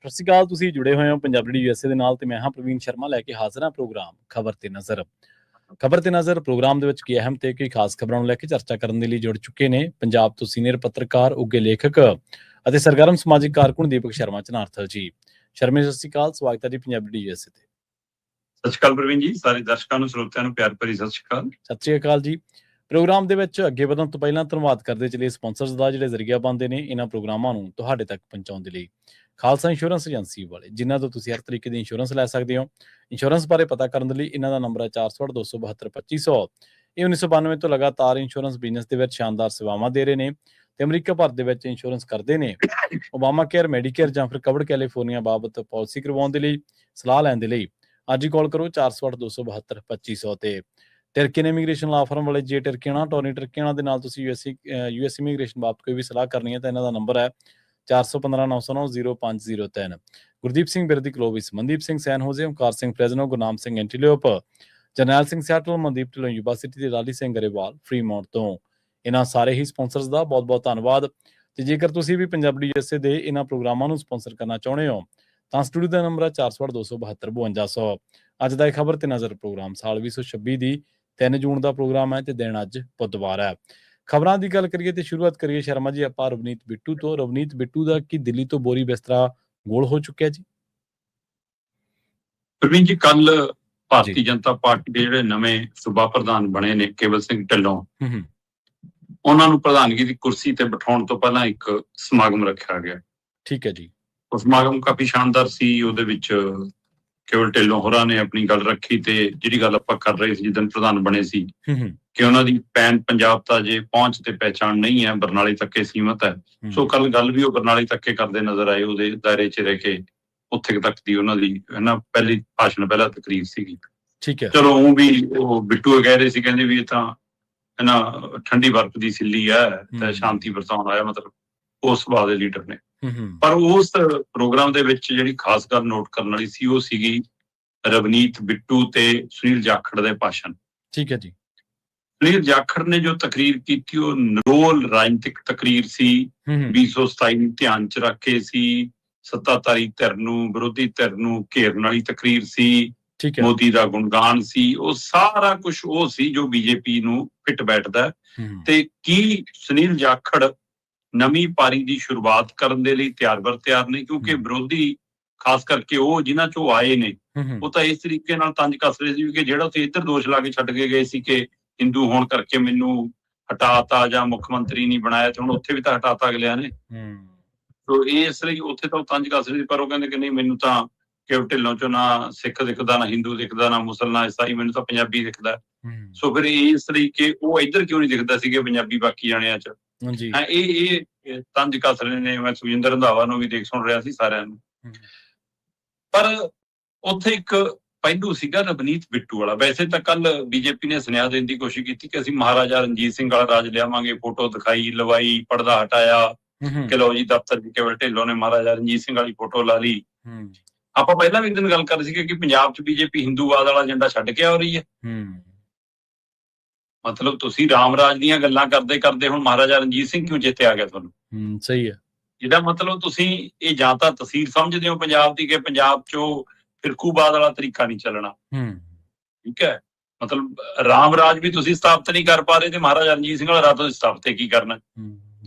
ਸਤਿ ਸ਼੍ਰੀ ਅਕਾਲ। ਤੁਸੀਂ ਜੁੜੇ ਹੋਏ ਹੋ ਪੰਜਾਬੀ ਯੂਐਸਏ ਦੇ ਨਾਲ ਤੇ ਮੈਂ ਹਾਂ ਪ੍ਰਵੀਨ ਸ਼ਰਮਾ ਲੈ ਕੇ ਹਾਜ਼ਰ ਹਾਂ ਪ੍ਰੋਗਰਾਮ ਖਬਰ ਤੇ ਨਜ਼ਰ। ਖਬਰ ਤੇ ਨਜ਼ਰ ਪ੍ਰੋਗਰਾਮ ਦੇ ਵਿੱਚ ਕੀ ਅਹਿਮ ਤੇ ਕਈ ਖਾਸ ਖਬਰਾਂ ਨੂੰ ਲੈ ਕੇ ਚਰਚਾ ਕਰਨ ਦੇ ਲਈ ਜੁੜ ਚੁੱਕੇ ਨੇ ਪੰਜਾਬ ਤੋਂ ਸੀਨੀਅਰ ਪੱਤਰਕਾਰ, ਉੱਘੇ ਲੇਖਕ ਅਤੇ ਸਰਗਰਮ ਸਮਾਜਿਕ ਕਾਰਕੁਨ ਦੀਪਕ ਸ਼ਰਮਾ ਚਨਾਰਥਲ ਜੀ। ਸ਼ਰਮੇ ਸਤਿ ਸ਼੍ਰੀ ਅਕਾਲ, ਸਵਾਗਤ ਹੈ ਜੀ ਪੰਜਾਬੀ ਯੂਐਸਏ ਤੇ। ਸਤਿ ਸ਼੍ਰੀ ਅਕਾਲ ਪ੍ਰਵੀਨ ਜੀ, ਸਾਰੇ ਦਰਸ਼ਕਾਂ ਨੂੰ ਸਰੋਤਿਆਂ ਨੂੰ ਪਿਆਰ ਭਰੀ ਸਤਿ ਸ਼੍ਰੀ ਅਕਾਲ। ਸਤਿ ਸ਼੍ਰੀ ਅਕਾਲ ਜੀ। ਪ੍ਰੋਗਰਾਮ ਦੇ ਵਿੱਚ ਅੱਗੇ ਵਧਣ ਤੋਂ ਪਹਿਲਾਂ ਧੰਨਵਾਦ ਕਰਦੇ ਚਲੇ ਸਪਾਂਸਰਸ ਦਾ ਜਿਹੜੇ ਜ਼ਰੀਆ ਬਣਦੇ ਨੇ ਇਹਨਾਂ ਪ੍ਰੋਗਰਾਮਾਂ ਨੂੰ ਤੁਹਾਡੇ ਤੱਕ ਪਹੁੰਚਾਉਣ ਦੇ ਲਈ। ਖਾਲਸਾ ਇੰਸ਼ੋਰੈਂਸ ਏਜੰਸੀ ਵਾਲੇ, ਜਿਨ੍ਹਾਂ ਤੋਂ ਤੁਸੀਂ ਹਰ ਤਰੀਕੇ ਦੀ ਇੰਸ਼ੋਰੈਂਸ ਲੈ ਸਕਦੇ ਹੋ। ਇੰਸ਼ੋਰੈਂਸ ਬਾਰੇ ਪਤਾ ਕਰਨ ਦੇ ਲਈ ਇਹਨਾਂ ਦਾ ਨੰਬਰ ਹੈ 468-272-2500। ਇਹ 1992 ਤੋਂ ਲਗਾਤਾਰ ਇੰਸ਼ੋਰੈਂਸ ਬਿਜ਼ਨਸ ਦੇ ਵਿੱਚ ਸ਼ਾਨਦਾਰ ਸੇਵਾਵਾਂ ਦੇ ਰਹੇ ਨੇ ਤੇ ਅਮਰੀਕਾ ਭਰ ਦੇ ਵਿੱਚ ਇੰਸ਼ੋਰੈਂਸ ਕਰਦੇ ਨੇ। ਓਬਾਮਾ ਕੇਅਰ, ਮੈਡੀਕੇਅਰ ਜਾਂ ਫਿਰ ਕਵਰਡ ਕੈਲੀਫੋਰਨੀਆ ਬਾਬਤ ਪਾਲਿਸੀ ਕਰਵਾਉਣ ਦੇ ਲਈ, ਸਲਾਹ ਲੈਣ ਦੇ ਲਈ ਅੱਜ ਹੀ ਕਾਲ ਕਰੋ 468-272-2500 ਤੇ। ਟਰਕੀਨ ਇਮੀਗ੍ਰੇਸ਼ਨ ਲਾ ਫਰਮ ਵਾਲੇ ਜੇ ਟਰਕੀਆਣਾ, ਟੋਨੀ ਟਰਕੀਆਣਾ ਦੇ ਨਾਲ ਤੁਸੀਂ ਯੂਐਸ ਇਮੀਗ੍ਰੇਸ਼ਨ ਬਾਬਤ ਕੋਈ ਵੀ ਸਲਾਹ ਕਰਨੀ ਹੈ ਤਾਂ ਇਹਨਾਂ ਦਾ ਨੰਬਰ ਹੈ 415-909-0503। ਗੁਰਦੀਪ ਸਿੰਘ ਬਿਰਦੀ ਕਲੋਵਿਸ, ਮਨਦੀਪ ਸਿੰਘ ਸੈਨ ਹੋਜ਼ੇ, ਓਮਕਾਰ ਸਿੰਘ ਫਰੈਜ਼ਨੋ, ਗੁਰਨਾਮ ਸਿੰਘ ਐਂਟੀਲੀਓਪ, ਜਰਨੈਲ ਸਿੰਘ ਸਿਆਟਲ, ਮਨਦੀਪ ਢਿੱਲੋਂ ਯੂਨੀਵਰਸਿਟੀ ਦੇ ਰਾਲੀ ਸਿੰਘ ਗਰੇਵਾਲ ਫਰੀਮੌਂਟ ਤੋਂ। ਇਹਨਾਂ ਸਾਰੇ ਹੀ ਸਪਾਂਸਰਸ ਦਾ ਬਹੁਤ ਬਹੁਤ ਧੰਨਵਾਦ। ਤੇ ਜੇਕਰ ਤੁਸੀਂ ਵੀ ਪੰਜਾਬੀ ਯੂਐਸਏ ਦੇ ਇਹਨਾਂ ਪ੍ਰੋਗਰਾਮਾਂ ਨੂੰ ਸਪਾਂਸਰ ਕਰਨਾ ਚਾਹੁੰਦੇ ਹੋ ਤਾਂ ਸਟੂਡੀਓ ਦਾ ਨੰਬਰ ਹੈ 468-272-5200। ਅੱਜ ਦਾ ਇਹ ਖਬਰ ਤੇ ਨਜ਼ਰ ਪ੍ਰੋਗਰਾਮ ਸਾਲ 2026 ਦੀ 3 ਜੂਨ ਦਾ ਪ੍ਰੋਗਰਾਮ ਹੈ ਤੇ ਦਿਨ ਅੱਜ ਬੁੱਧਵਾਰ ਹੈ। ਖਬਰਾਂ ਦੀ ਗੱਲ ਕਰੀਏ ਤੇ ਸ਼ੁਰੂਆਤ ਕਰੀਏ ਸ਼ਰਮਾ ਜੀ ਆਪਾਂ ਰਵਨੀਤ ਬਿੱਟੂ ਤੋਂ। ਰਵਨੀਤ ਬਿੱਟੂ ਦਾ ਕੀ ਦਿੱਲੀ ਤੋਂ ਬੋਰੀ ਬਿਸਤਰਾ ਗੋਲ ਹੋ ਚੁੱਕਿਆ ਜੀ? ਪ੍ਰਵੀਨ ਜੀ, ਕੱਲ ਭਾਰਤੀ ਜਨਤਾ ਪਾਰਟੀ ਦੇ ਜਿਹੜੇ ਨਵੇਂ ਸੂਬਾ ਪ੍ਰਧਾਨ ਬਣੇ ਨੇ ਕੇਵਲ ਸਿੰਘ ਢਿੱਲੋਂ, ਉਹਨਾਂ ਨੂੰ ਪ੍ਰਧਾਨਗੀ ਦੀ ਕੁਰਸੀ ਤੇ ਬਿਠਾਉਣ ਤੋਂ ਪਹਿਲਾਂ ਇੱਕ ਸਮਾਗਮ ਰੱਖਿਆ ਗਿਆ। ਠੀਕ ਹੈ ਜੀ। ਉਹ ਸਮਾਗਮ ਕਾਫੀ ਸ਼ਾਨਦਾਰ ਸੀ। ਉਹਦੇ ਵਿੱਚ ਕੇਵਲ ਢਿੱਲੋਂ ਹੋਰਾਂ ਨੇ ਆਪਣੀ ਗੱਲ ਰੱਖੀ ਤੇ ਜਿਹੜੀ ਗੱਲ ਆਪਾਂ ਕਰ ਰਹੇ ਸੀ ਜਿੱਦਣ ਪ੍ਰਧਾਨ ਬਣੇ ਸੀ ਕਿ ਉਹਨਾਂ ਦੀ ਪੈਨ ਪੰਜਾਬ ਤਾਂ ਜੇ ਪਹੁੰਚ ਤੇ ਪਹਿਚਾਣ ਨਹੀਂ ਹੈ, ਬਰਨਾਲੇ ਤੱਕੇ ਸੀਮਤ ਹੈ। ਸੋ ਕੱਲ ਗੱਲ ਵੀ ਉਹ ਬਰਨਾਲੇ ਤੱਕੇ ਕਰਦੇ ਨਜ਼ਰ ਆਏ। ਉਹਦੇ ਦਾਇਰੇ 'ਚ ਰਹਿ ਕੇ ਉੱਥੇ ਤੱਕ ਦੀ ਉਹਨਾਂ ਦੀ ਪਹਿਲੀ ਭਾਸ਼ਣ, ਪਹਿਲਾ ਤਕਰੀਰ ਸੀਗੀ। ਠੀਕ ਹੈ। ਚਲੋ ਉਹ ਵੀ ਉਹ ਬਿੱਟੂ ਕਹਿ ਰਹੇ ਸੀ, ਕਹਿੰਦੇ ਵੀ ਇਹ ਤਾਂ ਠੰਡੀ ਬਰਫ਼ ਦੀ ਸਿੱਲੀ ਹੈ ਤੇ ਸ਼ਾਂਤੀ ਵਰਤਾਉਣ ਆਇਆ, ਮਤਲਬ ਉਸ ਸੁਭਾਅ ਦੇ ਲੀਡਰ ਨੇ। ਪਰ ਉਸ ਪ੍ਰੋਗਰਾਮ ਦੇ ਵਿੱਚ ਜਿਹੜੀ ਖਾਸ ਗੱਲ ਨੋਟ ਕਰਨ ਵਾਲੀ ਸੀ ਉਹ ਸੀਗੀ ਰਵਨੀਤ ਬਿੱਟੂ ਤੇ ਸੁਨੀਲ ਜਾਖੜ ਦੇ ਭਾਸ਼ਣ। ਠੀਕ ਹੈ ਜੀ। ਸੁਨੀਲ ਜਾਖੜ ਨੇ ਜੋ ਤਕਰੀਰ ਕੀਤੀ ਉਹ ਨਿਰੋਲ ਰਾਜਨੀਤਿਕ ਤਕਰੀਰ ਸੀ। 2027 ਨੂੰ ਧਿਆਨ 'ਚ ਰੱਖ ਕੇ ਸੀ। ਸੱਤਾਧਾਰੀ ਧਿਰ ਨੂੰ, ਵਿਰੋਧੀ ਧਿਰ ਨੂੰ ਘੇਰਨ ਵਾਲੀ ਤਕਰੀਰ ਸੀ। ਮੋਦੀ ਦਾ ਗੁਣਗਾਨ ਸੀ। ਉਹ ਸਾਰਾ ਕੁਝ ਉਹ ਸੀ ਜੋ ਬੀਜੇਪੀ ਨੂੰ ਫਿੱਟ ਬੈਠਦਾ। ਤੇ ਕੀ ਸੁਨੀਲ ਜਾਖੜ ਨਵੀਂ ਪਾਰੀ ਦੀ ਸ਼ੁਰੂਆਤ ਕਰਨ ਦੇ ਲਈ ਤਿਆਰ ਨੇ? ਕਿਉਂਕਿ ਵਿਰੋਧੀ, ਖਾਸ ਕਰਕੇ ਉਹ ਜਿਨ੍ਹਾਂ ਚੋਂ ਆਏ ਨੇ, ਉਹ ਤਾਂ ਇਸ ਤਰੀਕੇ ਨਾਲ ਤੰਜ ਕੱਸ ਰਹੇ ਸੀ ਕਿ ਜਿਹੜਾ ਤੁਸੀਂ ਇੱਧਰ ਦੋਸ਼ ਲਾ ਕੇ ਛੱਡ ਕੇ ਗਏ ਸੀ ਕਿ ਹਿੰਦੂ ਹੋਣ ਕਰਕੇ ਮੈਨੂੰ ਹਟਾਤਾ ਜਾਂ ਮੁੱਖ ਮੰਤਰੀ ਨਹੀਂ ਬਣਾਇਆ, ਤੇ ਹੁਣ ਉੱਥੇ ਵੀ ਤਾਂ ਹਟਾਤਾ ਅਗਲਿਆਂ ਨੇ। ਸੋ ਇਸ ਲਈ ਉੱਥੇ ਤਾਂ ਉਹ ਤੰਜ ਕੱਸ ਰਹੇ ਸੀ। ਪਰ ਉਹ ਕਹਿੰਦੇ ਕਿ ਨਹੀਂ, ਮੈਨੂੰ ਤਾਂ ਕੇਵਲ ਢਿੱਲੋਂ ਚੋਂ ਨਾ ਸਿੱਖ ਦਿਖਦਾ, ਨਾ ਹਿੰਦੂ ਦਿਖਦਾ, ਨਾ ਮੁਸਲਮਾਨ, ਈਸਾਈ, ਮੈਨੂੰ ਤਾਂ ਪੰਜਾਬੀ ਦਿਖਦਾ। ਸੋ ਫਿਰ ਇਸ ਲਈ ਕਿ ਉਹ ਇੱਧਰ ਕਿਉਂ ਨਹੀਂ ਦਿਖਦਾ ਸੀ ਕਿ ਪੰਜਾਬੀ ਬਾਕੀ ਜਾਣਿਆਂ 'ਚ। ਇਹ ਤੰਜ ਕੱਸ ਰਹੇ ਨੇ। ਮੈਂ ਸੁਖਜਿੰਦਰ ਰੰਧਾਵਾ ਨੂੰ ਵੀ ਦੇਖ ਸੁਣ ਰਿਹਾ ਸੀ, ਸਾਰਿਆਂ ਨੂੰ। ਪਰ ਉੱਥੇ ਇੱਕ ਪਹਿਲੂ ਸੀਗਾ ਰਵਨੀਤ ਬਿੱਟੂ ਵਾਲਾ। ਵੈਸੇ ਤਾਂ ਕੱਲ ਬੀਜੇਪੀ ਨੇ ਸੁਨੇਹਾ ਦੇਣ ਦੀ ਕੋਸ਼ਿਸ਼ ਕੀਤੀ ਕਿ ਅਸੀਂ ਮਹਾਰਾਜਾ ਰਣਜੀਤ ਸਿੰਘ ਵਾਲਾ ਰਾਜ ਲਿਆਵਾਂਗੇ। ਫੋਟੋ ਦਿਖਾਈ, ਲਵਾਈ, ਪਰਦਾ ਹਟਾਇਆ ਕਿ ਲਓ ਜੀ ਦਫ਼ਤਰ 'ਚ ਕੇਵਲ ਢਿੱਲੋਂ ਨੇ ਮਹਾਰਾਜਾ ਰਣਜੀਤ ਸਿੰਘ ਵਾਲੀ ਫੋਟੋ ਲਾ ਲਈ। ਆਪਾਂ ਪਹਿਲਾਂ ਵੀ ਇੱਕ ਦਿਨ ਗੱਲ ਕਰ ਰਹੇ ਸੀ ਕਿ ਪੰਜਾਬ 'ਚ ਬੀਜੇਪੀ ਹਿੰਦੂਵਾਦ ਵਾਲਾ ਏਜੰਡਾ ਛੱਡ ਕੇ ਆ ਰਹੀ ਹੈ। ਮਤਲਬ ਤੁਸੀਂ ਰਾਮ ਰਾਜ ਦੀਆਂ ਗੱਲਾਂ ਕਰਦੇ ਕਰਦੇ ਹੁਣ ਮਹਾਰਾਜਾ ਰਣਜੀਤ ਸਿੰਘ ਕਿਉਂ ਚੇਤੇ ਆ ਗਿਆ ਤੁਹਾਨੂੰ? ਸਹੀ ਹੈ। ਜਿਹਦਾ ਮਤਲਬ ਤੁਸੀਂ ਇਹ ਜਾਂ ਤਾਂ ਤਸਵੀਰ ਸਮਝਦੇ ਹੋ ਪੰਜਾਬ ਦੀ ਕਿ ਪੰਜਾਬ 'ਚੋਂ ਫਿਰਕੂਵਾਦ ਵਾਲਾ ਤਰੀਕਾ ਨਹੀਂ ਚੱਲਣਾ। ਠੀਕ ਹੈ। ਮਤਲਬ ਰਾਮ ਰਾਜ ਵੀ ਤੁਸੀਂ ਸਥਾਪਿਤ ਨਹੀਂ ਕਰ ਪਾ ਰਹੇ ਤੇ ਮਹਾਰਾਜਾ ਰਣਜੀਤ ਸਿੰਘ ਵਾਲਾ ਰਾਜ ਤੁਸੀਂ ਸਥਾਪਿਤ ਕੀ ਕਰਨਾ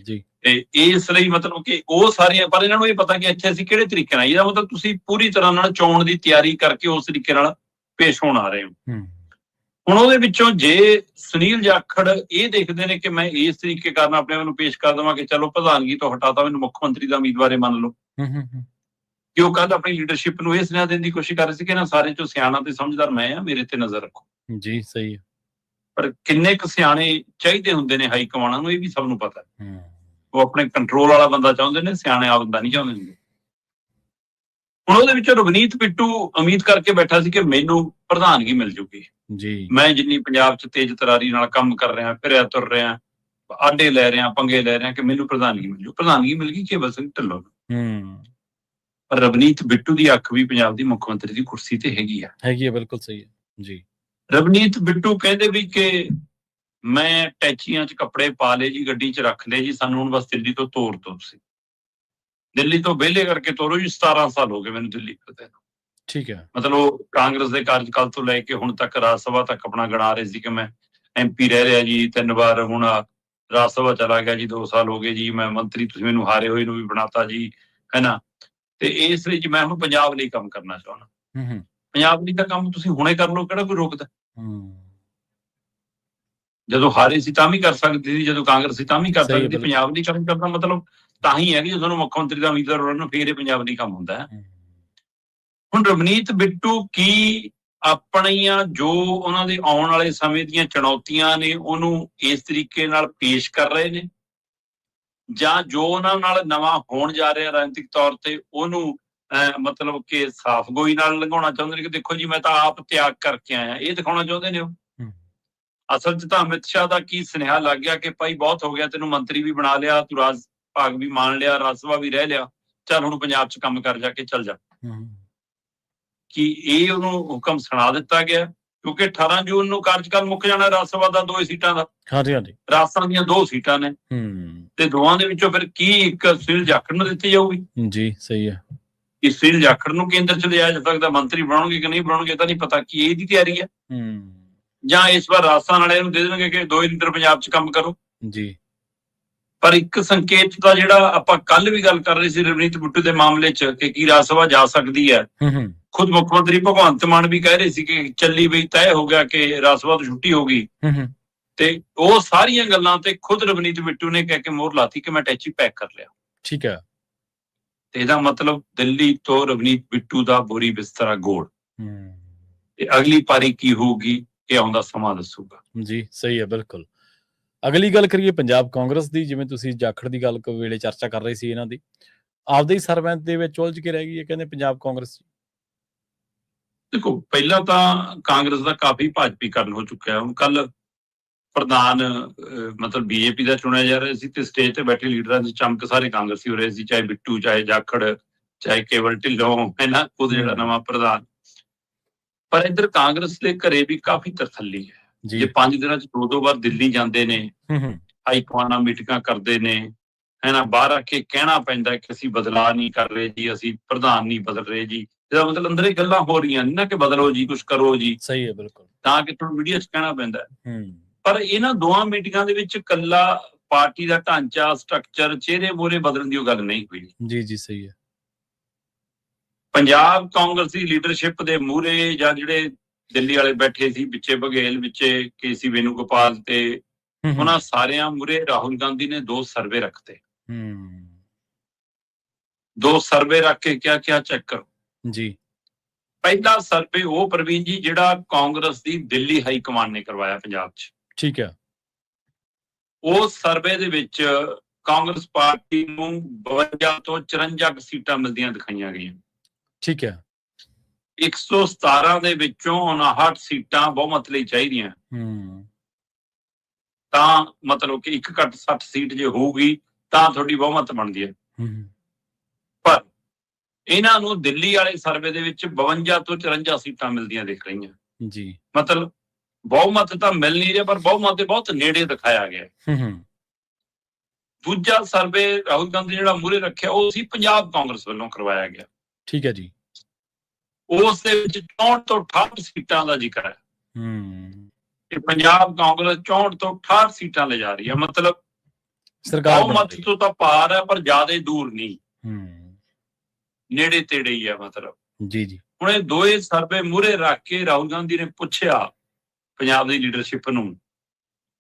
ਜੀ। ਤੇ ਇਸ ਲਈ ਮਤਲਬ ਕਿ ਉਹ ਸਾਰੀਆਂ, ਪਰ ਇਹਨਾਂ ਨੂੰ ਇਹ ਪਤਾ ਕਿ ਇੱਥੇ ਅਸੀਂ ਕਿਹੜੇ ਤਰੀਕੇ ਨਾਲ, ਇਹਦਾ ਮਤਲਬ ਤੁਸੀਂ ਪੂਰੀ ਤਰ੍ਹਾਂ ਨਾਲ ਚੋਣ ਦੀ ਤਿਆਰੀ ਕਰਕੇ ਉਸ ਤਰੀਕੇ ਨਾਲ ਪੇਸ਼ ਹੋਣ ਆ ਰਹੇ ਹੋ। ਹੁਣ ਉਹਦੇ ਵਿੱਚੋਂ ਜੇ ਸੁਨੀਲ ਜਾਖੜ ਇਹ ਦੇਖਦੇ ਨੇ ਕਿ ਮੈਂ ਇਸ ਤਰੀਕੇ ਕਾਰਨ ਆਪਣੇ ਆਪ ਨੂੰ ਪੇਸ਼ ਕਰ ਦੇਵਾਂ ਕਿ ਚਲੋ ਪ੍ਰਧਾਨਗੀ ਤੋਂ ਹਟਾਤਾ, ਮੈਨੂੰ ਮੁੱਖ ਮੰਤਰੀ ਦਾ ਉਮੀਦਵਾਰ ਮੰਨ ਲਓ, ਕਿ ਉਹ ਕੱਲ ਆਪਣੀ ਲੀਡਰਸ਼ਿਪ ਨੂੰ ਇਹ ਸੁਨੇਹਾ ਦੇਣ ਦੀ ਕੋਸ਼ਿਸ਼ ਕਰ ਰਹੇ ਸੀ ਕਿ ਇਹਨਾਂ ਸਾਰੇ ਚੋਂ ਸਿਆਣਾ ਤੇ ਸਮਝਦਾਰ ਮੈਂ ਆ, ਮੇਰੇ ਤੇ ਨਜ਼ਰ ਰੱਖੋ ਜੀ। ਸਹੀ ਹੈ। ਪਰ ਕਿੰਨੇ ਕੁ ਸਿਆਣੇ ਚਾਹੀਦੇ ਹੁੰਦੇ ਨੇ ਹਾਈ ਕਮਾਂਡਾਂ ਨੂੰ, ਇਹ ਵੀ ਸਭ ਨੂੰ ਪਤਾ। ਉਹ ਆਪਣੇ ਕੰਟਰੋਲ ਵਾਲਾ ਬੰਦਾ ਚਾਹੁੰਦੇ ਨੇ, ਸਿਆਣੇ ਆ ਬੰਦਾ ਨਹੀਂ ਚਾਹੁੰਦੇ ਹੁੰਦੇ। ਹੁਣ ਉਹਦੇ ਵਿੱਚੋਂ ਰਵਨੀਤ ਬਿੱਟੂ ਉਮੀਦ ਕਰਕੇ ਬੈਠਾ ਸੀ ਕਿ ਮੈਨੂੰ ਪ੍ਰਧਾਨਗੀ ਮਿਲ ਜੂਗੀ ਜੀ। ਮੈਂ ਜਿੰਨੀ ਪੰਜਾਬ 'ਚ ਤੇਜ਼ ਤਰਾਰੀ ਨਾਲ ਕੰਮ ਕਰ ਰਿਹਾ, ਫਿਰਿਆ ਤੁਰ ਰਿਹਾ, ਆਡੇ ਲੈ ਰਿਹਾ, ਪੰਗੇ ਲੈ ਰਿਹਾ, ਕਿ ਮੈਨੂੰ ਪ੍ਰਧਾਨਗੀ ਮਿਲ ਜੂ। ਪ੍ਰਧਾਨਗੀ ਮਿਲ ਗਈ ਕੇਵਲ ਸਿੰਘ ਢਿੱਲੋਂ ਨੂੰ। ਪਰ ਰਵਨੀਤ ਬਿੱਟੂ ਦੀ ਅੱਖ ਵੀ ਪੰਜਾਬ ਦੀ ਮੁੱਖ ਮੰਤਰੀ ਦੀ ਕੁਰਸੀ ਤੇ ਹੈਗੀ ਆ। ਬਿਲਕੁਲ ਸਹੀ ਹੈ ਜੀ। ਰਵਨੀਤ ਬਿੱਟੂ ਕਹਿੰਦੇ ਵੀ ਕਿ ਮੈਂ ਟੈਚੀਆਂ 'ਚ ਕੱਪੜੇ ਪਾ ਲਏ ਜੀ, ਗੱਡੀ 'ਚ ਰੱਖ ਲਏ ਜੀ, ਸਾਨੂੰ ਹੁਣ ਬਸ ਦਿੱਲੀ ਤੋਂ ਤੋਰ ਦਿਓ ਤੁਸੀਂ। ਦਿੱਲੀ ਤੋਂ ਵਿਹਲੇ ਕਰਕੇ ਤੋਰੋ ਜੀ। 17 ਸਾਲ ਹੋ ਗਏ ਮੈਨੂੰ ਦਿੱਲੀ ਫਿਰਦੇ ਨੂੰ। ਠੀਕ ਹੈ। ਮਤਲਬ ਉਹ ਕਾਂਗਰਸ ਦੇ ਕਾਰਜਕਾਲ ਤੋਂ ਲੈ ਕੇ ਹੁਣ ਤੱਕ ਰਾਜ ਸਭਾ ਤੱਕ ਆਪਣਾ ਗਣਾ ਰਹੇ ਸੀ ਕਿ ਮੈਂ MP ਰਹਿ ਰਿਹਾ ਜੀ 3 ਵਾਰ, ਹੁਣ ਰਾਜ ਸਭਾ ਚਲਾ ਗਿਆ ਜੀ, 2 ਸਾਲ ਹੋ ਗਏ ਜੀ, ਮੈਂ ਮੰਤਰੀ, ਤੁਸੀਂ ਮੈਨੂੰ ਹਾਰੇ ਹੋਏ ਨੂੰ ਵੀ ਬਣਾਤਾ ਜੀ, ਹੈ ਨਾ। ਤੇ ਇਸ ਲਈ ਮੈਂ ਹੁਣ ਪੰਜਾਬ ਲਈ ਕੰਮ ਕਰਨਾ ਚਾਹੁੰਦਾ। ਪੰਜਾਬ ਲਈ ਤਾਂ ਕੰਮ ਤੁਸੀਂ ਹੁਣੇ ਕਰ ਲਓ, ਕਿਹੜਾ ਕੋਈ ਰੋਕਦਾ। ਜਦੋਂ ਹਾਰੇ ਸੀ ਤਾਂ ਵੀ ਕਰ ਸਕਦੇ ਸੀ, ਜਦੋਂ ਕਾਂਗਰਸ ਸੀ ਤਾਂ ਵੀ ਕਰ ਸਕਦੇ ਸੀ। ਪੰਜਾਬ ਲਈ ਕੰਮ ਕਰਨਾ ਮਤਲਬ ਤਾਂ ਹੀ ਹੈ ਕਿ ਜਦੋਂ ਮੁੱਖ ਮੰਤਰੀ ਦਾ ਉਮੀਦਵਾਰ ਬਣਨ ਫੇਰ ਇਹ ਪੰਜਾਬ ਲਈ ਕੰਮ ਹੁੰਦਾ ਹੈ। ਹੁਣ ਰਵਨੀਤ ਬਿੱਟੂ ਕੀ ਆਪਣੀਆਂ ਜੋ ਉਹਨਾਂ ਦੇ ਆਉਣ ਵਾਲੇ ਸਮੇਂ ਦੀਆਂ ਚੁਣੌਤੀਆਂ ਨੇ ਉਹਨੂੰ ਇਸ ਤਰੀਕੇ ਨਾਲ ਪੇਸ਼ ਕਰ ਰਹੇ ਨੇ, ਜਾਂ ਜੋ ਉਹਨਾਂ ਨਾਲ ਨਵਾਂ ਹੋਣ ਜਾ ਰਿਹਾ ਰਾਜਨੀਤਿਕ ਤੌਰ ਤੇ ਉਹਨੂੰ ਮਤਲਬ ਕਿ ਸਾਫ਼ ਗੋਈ ਨਾਲ ਲੰਘਾਉਣਾ ਚਾਹੁੰਦੇ ਨੇ ਕਿ ਦੇਖੋ ਜੀ ਮੈਂ ਤਾਂ ਆਪ ਤਿਆਗ ਕਰਕੇ ਆਇਆ, ਇਹ ਦਿਖਾਉਣਾ ਚਾਹੁੰਦੇ ਨੇ ਉਹ। ਅਸਲ 'ਚ ਤਾਂ ਅਮਿਤ ਸ਼ਾਹ ਦਾ ਕੀ ਸੁਨੇਹਾ ਲੱਗ ਗਿਆ ਕਿ ਭਾਈ ਬਹੁਤ ਹੋ ਗਿਆ, ਤੈਨੂੰ ਮੰਤਰੀ ਵੀ ਬਣਾ ਲਿਆ, ਤੂੰ ਰਾਜ ਭਾਗ ਵੀ ਮਾਣ ਲਿਆ, ਰਾਜ ਸਭਾ ਵੀ ਰਹਿ ਲਿਆ, ਚੱਲ ਹੁਣ ਪੰਜਾਬ 'ਚ ਕੰਮ ਕਰ ਜਾ ਕੇ ਚੱਲ ਜਾ। ਕਿ ਇਹ ਉਹਨੂੰ ਹੁਕਮ ਸੁਣਾ ਦਿੱਤਾ ਗਿਆ ਕਿਉਂਕਿ 18 ਜੂਨ ਨੂੰ ਕਾਰਜਕਾਲ ਮੁੱਕ ਜਾਣਾ ਰਾਜ ਸਭਾ ਦਾ 2 ਸੀਟਾਂ ਦਾ। ਰਾਜਸਥਾਨ ਦੀਆਂ 2 ਸੀਟਾਂ ਨੇ ਤੇ ਦੋਵਾਂ ਦੇ ਵਿੱਚੋਂ ਫਿਰ ਕੀ ਇੱਕ ਸੁਨੀਲ ਜਾਖੜ ਨੂੰ ਦਿੱਤੀ ਜਾਊਗੀ ਜੀ। ਸਹੀ ਹੈ। ਇਸ ਸੁਨੀਲ ਜਾਖੜ ਨੂੰ ਕੇਂਦਰ 'ਚ ਲਿਆ ਜਾ ਸਕਦਾ, ਮੰਤਰੀ ਬਣਾਉਣਗੇ ਕਿ ਨਹੀਂ ਬਣਾਉਣਗੇ ਤਾਂ ਨਹੀਂ ਪਤਾ। ਕੀ ਇਹਦੀ ਤਿਆਰੀ ਹੈ ਜਾਂ ਇਸ ਵਾਰ ਰਾਜਸਥਾਨ ਵਾਲਿਆਂ ਨੂੰ ਦੇ ਦੇਣਗੇ ਕਿ 2 ਲੀਡਰ ਪੰਜਾਬ 'ਚ ਕੰਮ ਕਰੋ ਜੀ। ਪਰ ਇੱਕ ਸੰਕੇਤ ਦਾ ਜਿਹੜਾ ਆਪਾਂ ਕੱਲ ਵੀ ਗੱਲ ਕਰ ਰਹੇ ਸੀ ਰਵਨੀਤ ਬਿੱਟੂ ਦੇ ਮਾਮਲੇ 'ਚ ਕਿ ਕੀ ਰਾਜ ਸਭਾ ਜਾ ਸਕਦੀ ਹੈ। ਖੁਦ ਮੁੱਖ ਮੰਤਰੀ ਭਗਵੰਤ ਮਾਨ ਵੀ ਕਹਿ ਰਹੇ ਸੀ ਕਿ ਚੱਲੀ ਬਈ ਤੈਅ ਹੋ ਗਿਆ ਕਿ ਰਾਜ ਸਭਾ ਤੋਂ ਛੁੱਟੀ ਹੋ ਗਈ। ਤੇ ਉਹ ਸਾਰੀਆਂ ਗੱਲਾਂ ਤੇ ਖੁਦ ਰਵਨੀਤ ਬਿੱਟੂ ਨੇ ਕਹਿ ਕੇ ਮੋਹਰ ਲਾਤੀ ਕਿ ਮੈਂ ਟੈਚੀ ਪੈਕ ਕਰ ਲਿਆ। ਠੀਕ ਹੈ। ਤੇ ਇਹਦਾ ਮਤਲਬ ਦਿੱਲੀ ਤੋਂ ਰਵਨੀਤ ਬਿੱਟੂ ਦਾ ਬੋਰੀ ਬਿਸਤਰਾ ਗੋਲ। ਤੇ ਅਗਲੀ ਪਾਰੀ ਕੀ ਹੋਊਗੀ ਇਹ ਆਉਂਦਾ ਸਮਾਂ ਦੱਸੂਗਾ ਜੀ। ਸਹੀ ਹੈ, ਬਿਲਕੁਲ। ਅਗਲੀ ਗੱਲ ਕਰੀਏ ਪੰਜਾਬ ਕਾਂਗਰਸ ਦੀ, ਜਿਵੇਂ ਤੁਸੀਂ ਜਾਖੜ ਦੀ ਗੱਲ ਵੇਲੇ ਚਰਚਾ ਕਰ ਰਹੇ ਸੀ, ਇਹਨਾਂ ਦੀ ਆਪਦੇ ਹੀ ਸਰਬੰਸ ਦੇ ਵਿੱਚ ਉਲਝ ਕੇ ਰਹਿ ਗਈ ਹੈ ਕਹਿੰਦੇ ਪੰਜਾਬ ਕਾਂਗਰਸ। ਦੇਖੋ ਪਹਿਲਾਂ ਤਾਂ ਕਾਂਗਰਸ ਦਾ ਕਾਫੀ ਭਾਜਪੀਕਰਨ ਹੋ ਚੁੱਕਿਆ। ਹੁਣ ਕੱਲ ਪ੍ਰਧਾਨ ਮਤਲਬ BJP ਦਾ ਚੁਣਿਆ ਜਾ ਰਿਹਾ ਸੀ ਤੇ ਸਟੇਜ ਤੇ ਬੈਠੇ ਲੀਡਰਾਂ ਦੀ ਚਮਕ ਸਾਰੇ ਕਾਂਗਰਸੀ ਹੋ ਰਹੇ ਸੀ, ਚਾਹੇ ਬਿੱਟੂ, ਚਾਹੇ ਜਾਖੜ, ਚਾਹੇ ਕੇਵਲ ਢਿੱਲੋਂ, ਹੈ ਨਾ, ਖੁਦ ਜਿਹੜਾ ਨਵਾਂ ਪ੍ਰਧਾਨ। ਪਰ ਇੱਧਰ ਕਾਂਗਰਸ ਦੇ ਘਰੇ ਵੀ ਕਾਫੀ ਤਰਥੱਲੀ ਹੈ। ਜੇ 5 ਦਿਨਾਂ 'ਚ 2 ਵਾਰ ਦਿੱਲੀ ਜਾਂਦੇ ਨੇ, ਹਾਈਕਮਾਨਾਂ ਮੀਟਿੰਗਾਂ ਕਰਦੇ ਨੇ, ਹੈ ਨਾ, ਬਾਹਰ ਆ ਕੇ ਕਹਿਣਾ ਪੈਂਦਾ ਕਿ ਅਸੀਂ ਬਦਲਾਅ ਨਹੀਂ ਕਰ ਰਹੇ ਜੀ, ਅਸੀਂ ਪ੍ਰਧਾਨ ਨਹੀਂ ਬਦਲ ਰਹੇ ਜੀ। ਇਹਦਾ ਮਤਲਬ ਅੰਦਰ ਹੀ ਗੱਲਾਂ ਹੋ ਰਹੀਆਂ ਨੇ ਨਾ ਕਿ ਬਦਲੋ ਜੀ, ਕੁਛ ਕਰੋ ਜੀ। ਸਹੀ ਹੈ, ਬਿਲਕੁਲ। ਤਾਂ ਕਿ ਤੁਹਾਨੂੰ ਮੀਡੀਆ 'ਚ ਕਹਿਣਾ ਪੈਂਦਾ। ਪਰ ਇਹਨਾਂ ਦੋਵਾਂ ਮੀਟਿੰਗਾਂ ਦੇ ਵਿੱਚ ਕੱਲਾ ਪਾਰਟੀ ਦਾ ਢਾਂਚਾ, ਸਟਰਕਚਰ, ਚਿਹਰੇ ਮੋਹਰੇ ਬਦਲਣ ਦੀ ਉਹ ਗੱਲ ਨਹੀਂ ਹੋਈ। ਜੀ। ਸਹੀ ਹੈ। ਪੰਜਾਬ ਕਾਂਗਰਸ ਦੀ ਲੀਡਰਸ਼ਿਪ ਦੇ ਮੂਹਰੇ ਜਾਂ ਜਿਹੜੇ ਦਿੱਲੀ ਵਾਲੇ ਬੈਠੇ ਸੀ, ਵਿੱਚੇ ਬਘੇਲ, ਵਿੱਚੇ KC ਵੇਣੂਗੋਪਾਲ, ਤੇ ਉਹਨਾਂ ਸਾਰਿਆਂ ਮੂਹਰੇ ਰਾਹੁਲ ਗਾਂਧੀ ਨੇ 2 ਸਰਵੇ ਰੱਖਤੇ। 2 ਸਰਵੇ ਰੱਖ ਕੇ ਕਿਆ ਚੈੱਕ ਕਰੋ ਜੀ। ਪਹਿਲਾ ਸਰਵੇ ਉਹ ਪ੍ਰਵੀਨ ਜੀ ਜਿਹੜਾ ਕਾਂਗਰਸ ਦੀ ਦਿੱਲੀ ਹਾਈ ਕਮਾਂਡ ਨੇ ਕਰਵਾਇਆ ਪੰਜਾਬ 'ਚ। ਠੀਕ ਹੈ। ਉਸ ਸਰਵੇ ਦੇ ਵਿੱਚ ਕਾਂਗਰਸ ਪਾਰਟੀ ਨੂੰ 52 ਤੋਂ 54 ਸੀਟਾਂ ਮਿਲਦੀਆਂ ਦਿਖਾਈਆਂ ਗਈਆਂ। ਠੀਕ ਹੈ। 117 ਦੇ ਵਿੱਚੋਂ 59 ਸੀਟਾਂ ਬਹੁਮਤ ਲਈ ਚਾਹੀਦੀਆਂ। ਤਾਂ ਮਤਲਬ ਕਿ 1+60 ਸੀਟ ਜੇ ਹੋਊਗੀ ਤਾਂ ਤੁਹਾਡੀ ਬਹੁਮਤ ਬਣਦੀ ਹੈ। ਪਰ ਇਹਨਾਂ ਨੂੰ ਦਿੱਲੀ ਵਾਲੇ ਸਰਵੇ ਦੇ ਵਿੱਚ 52 ਤੋਂ 54 ਸੀਟਾਂ ਮਿਲਦੀਆਂ ਦਿਖ ਰਹੀਆਂ ਜੀ। ਮਤਲਬ ਬਹੁਮਤ ਤਾਂ ਮਿਲ ਨਹੀਂ ਰਿਹਾ ਪਰ ਬਹੁਮਤ ਦੇ ਬਹੁਤ ਨੇੜੇ ਦਿਖਾਇਆ ਗਿਆ। ਦੂਜਾ ਸਰਵੇ ਰਾਹੁਲ ਗਾਂਧੀ ਜਿਹੜਾ ਮੂਹਰੇ ਰੱਖਿਆ ਉਹ ਸੀ ਪੰਜਾਬ ਕਾਂਗਰਸ ਵੱਲੋਂ ਕਰਵਾਇਆ ਗਿਆ। ਠੀਕ ਹੈ ਜੀ। ਉਸ ਦੇ ਵਿੱਚ 64 ਤੋਂ 68 ਸੀਟਾਂ ਦਾ ਜ਼ਿਕਰ ਹੈ ਕਿ ਪੰਜਾਬ ਕਾਂਗਰਸ 64 ਤੋਂ 68 ਸੀਟਾਂ ਲੈ ਜਾ ਰਹੀ ਹੈ। ਮਤਲਬ ਬਹੁਮਤ ਤੋਂ ਤਾਂ ਪਾਰ ਹੈ ਪਰ ਜ਼ਿਆਦਾ ਦੂਰ ਨਹੀਂ, ਨੇੜੇ ਤੇੜੇ ਹੀ ਹੈ ਮਤਲਬ। ਜੀ। ਹੁਣ ਇਹ ਦੋਏ ਸਰਵੇ ਮੂਹਰੇ ਰੱਖ ਕੇ ਰਾਹੁਲ ਗਾਂਧੀ ਨੇ ਪੁੱਛਿਆ ਪੰਜਾਬ ਦੀ ਲੀਡਰਸ਼ਿਪ ਨੂੰ,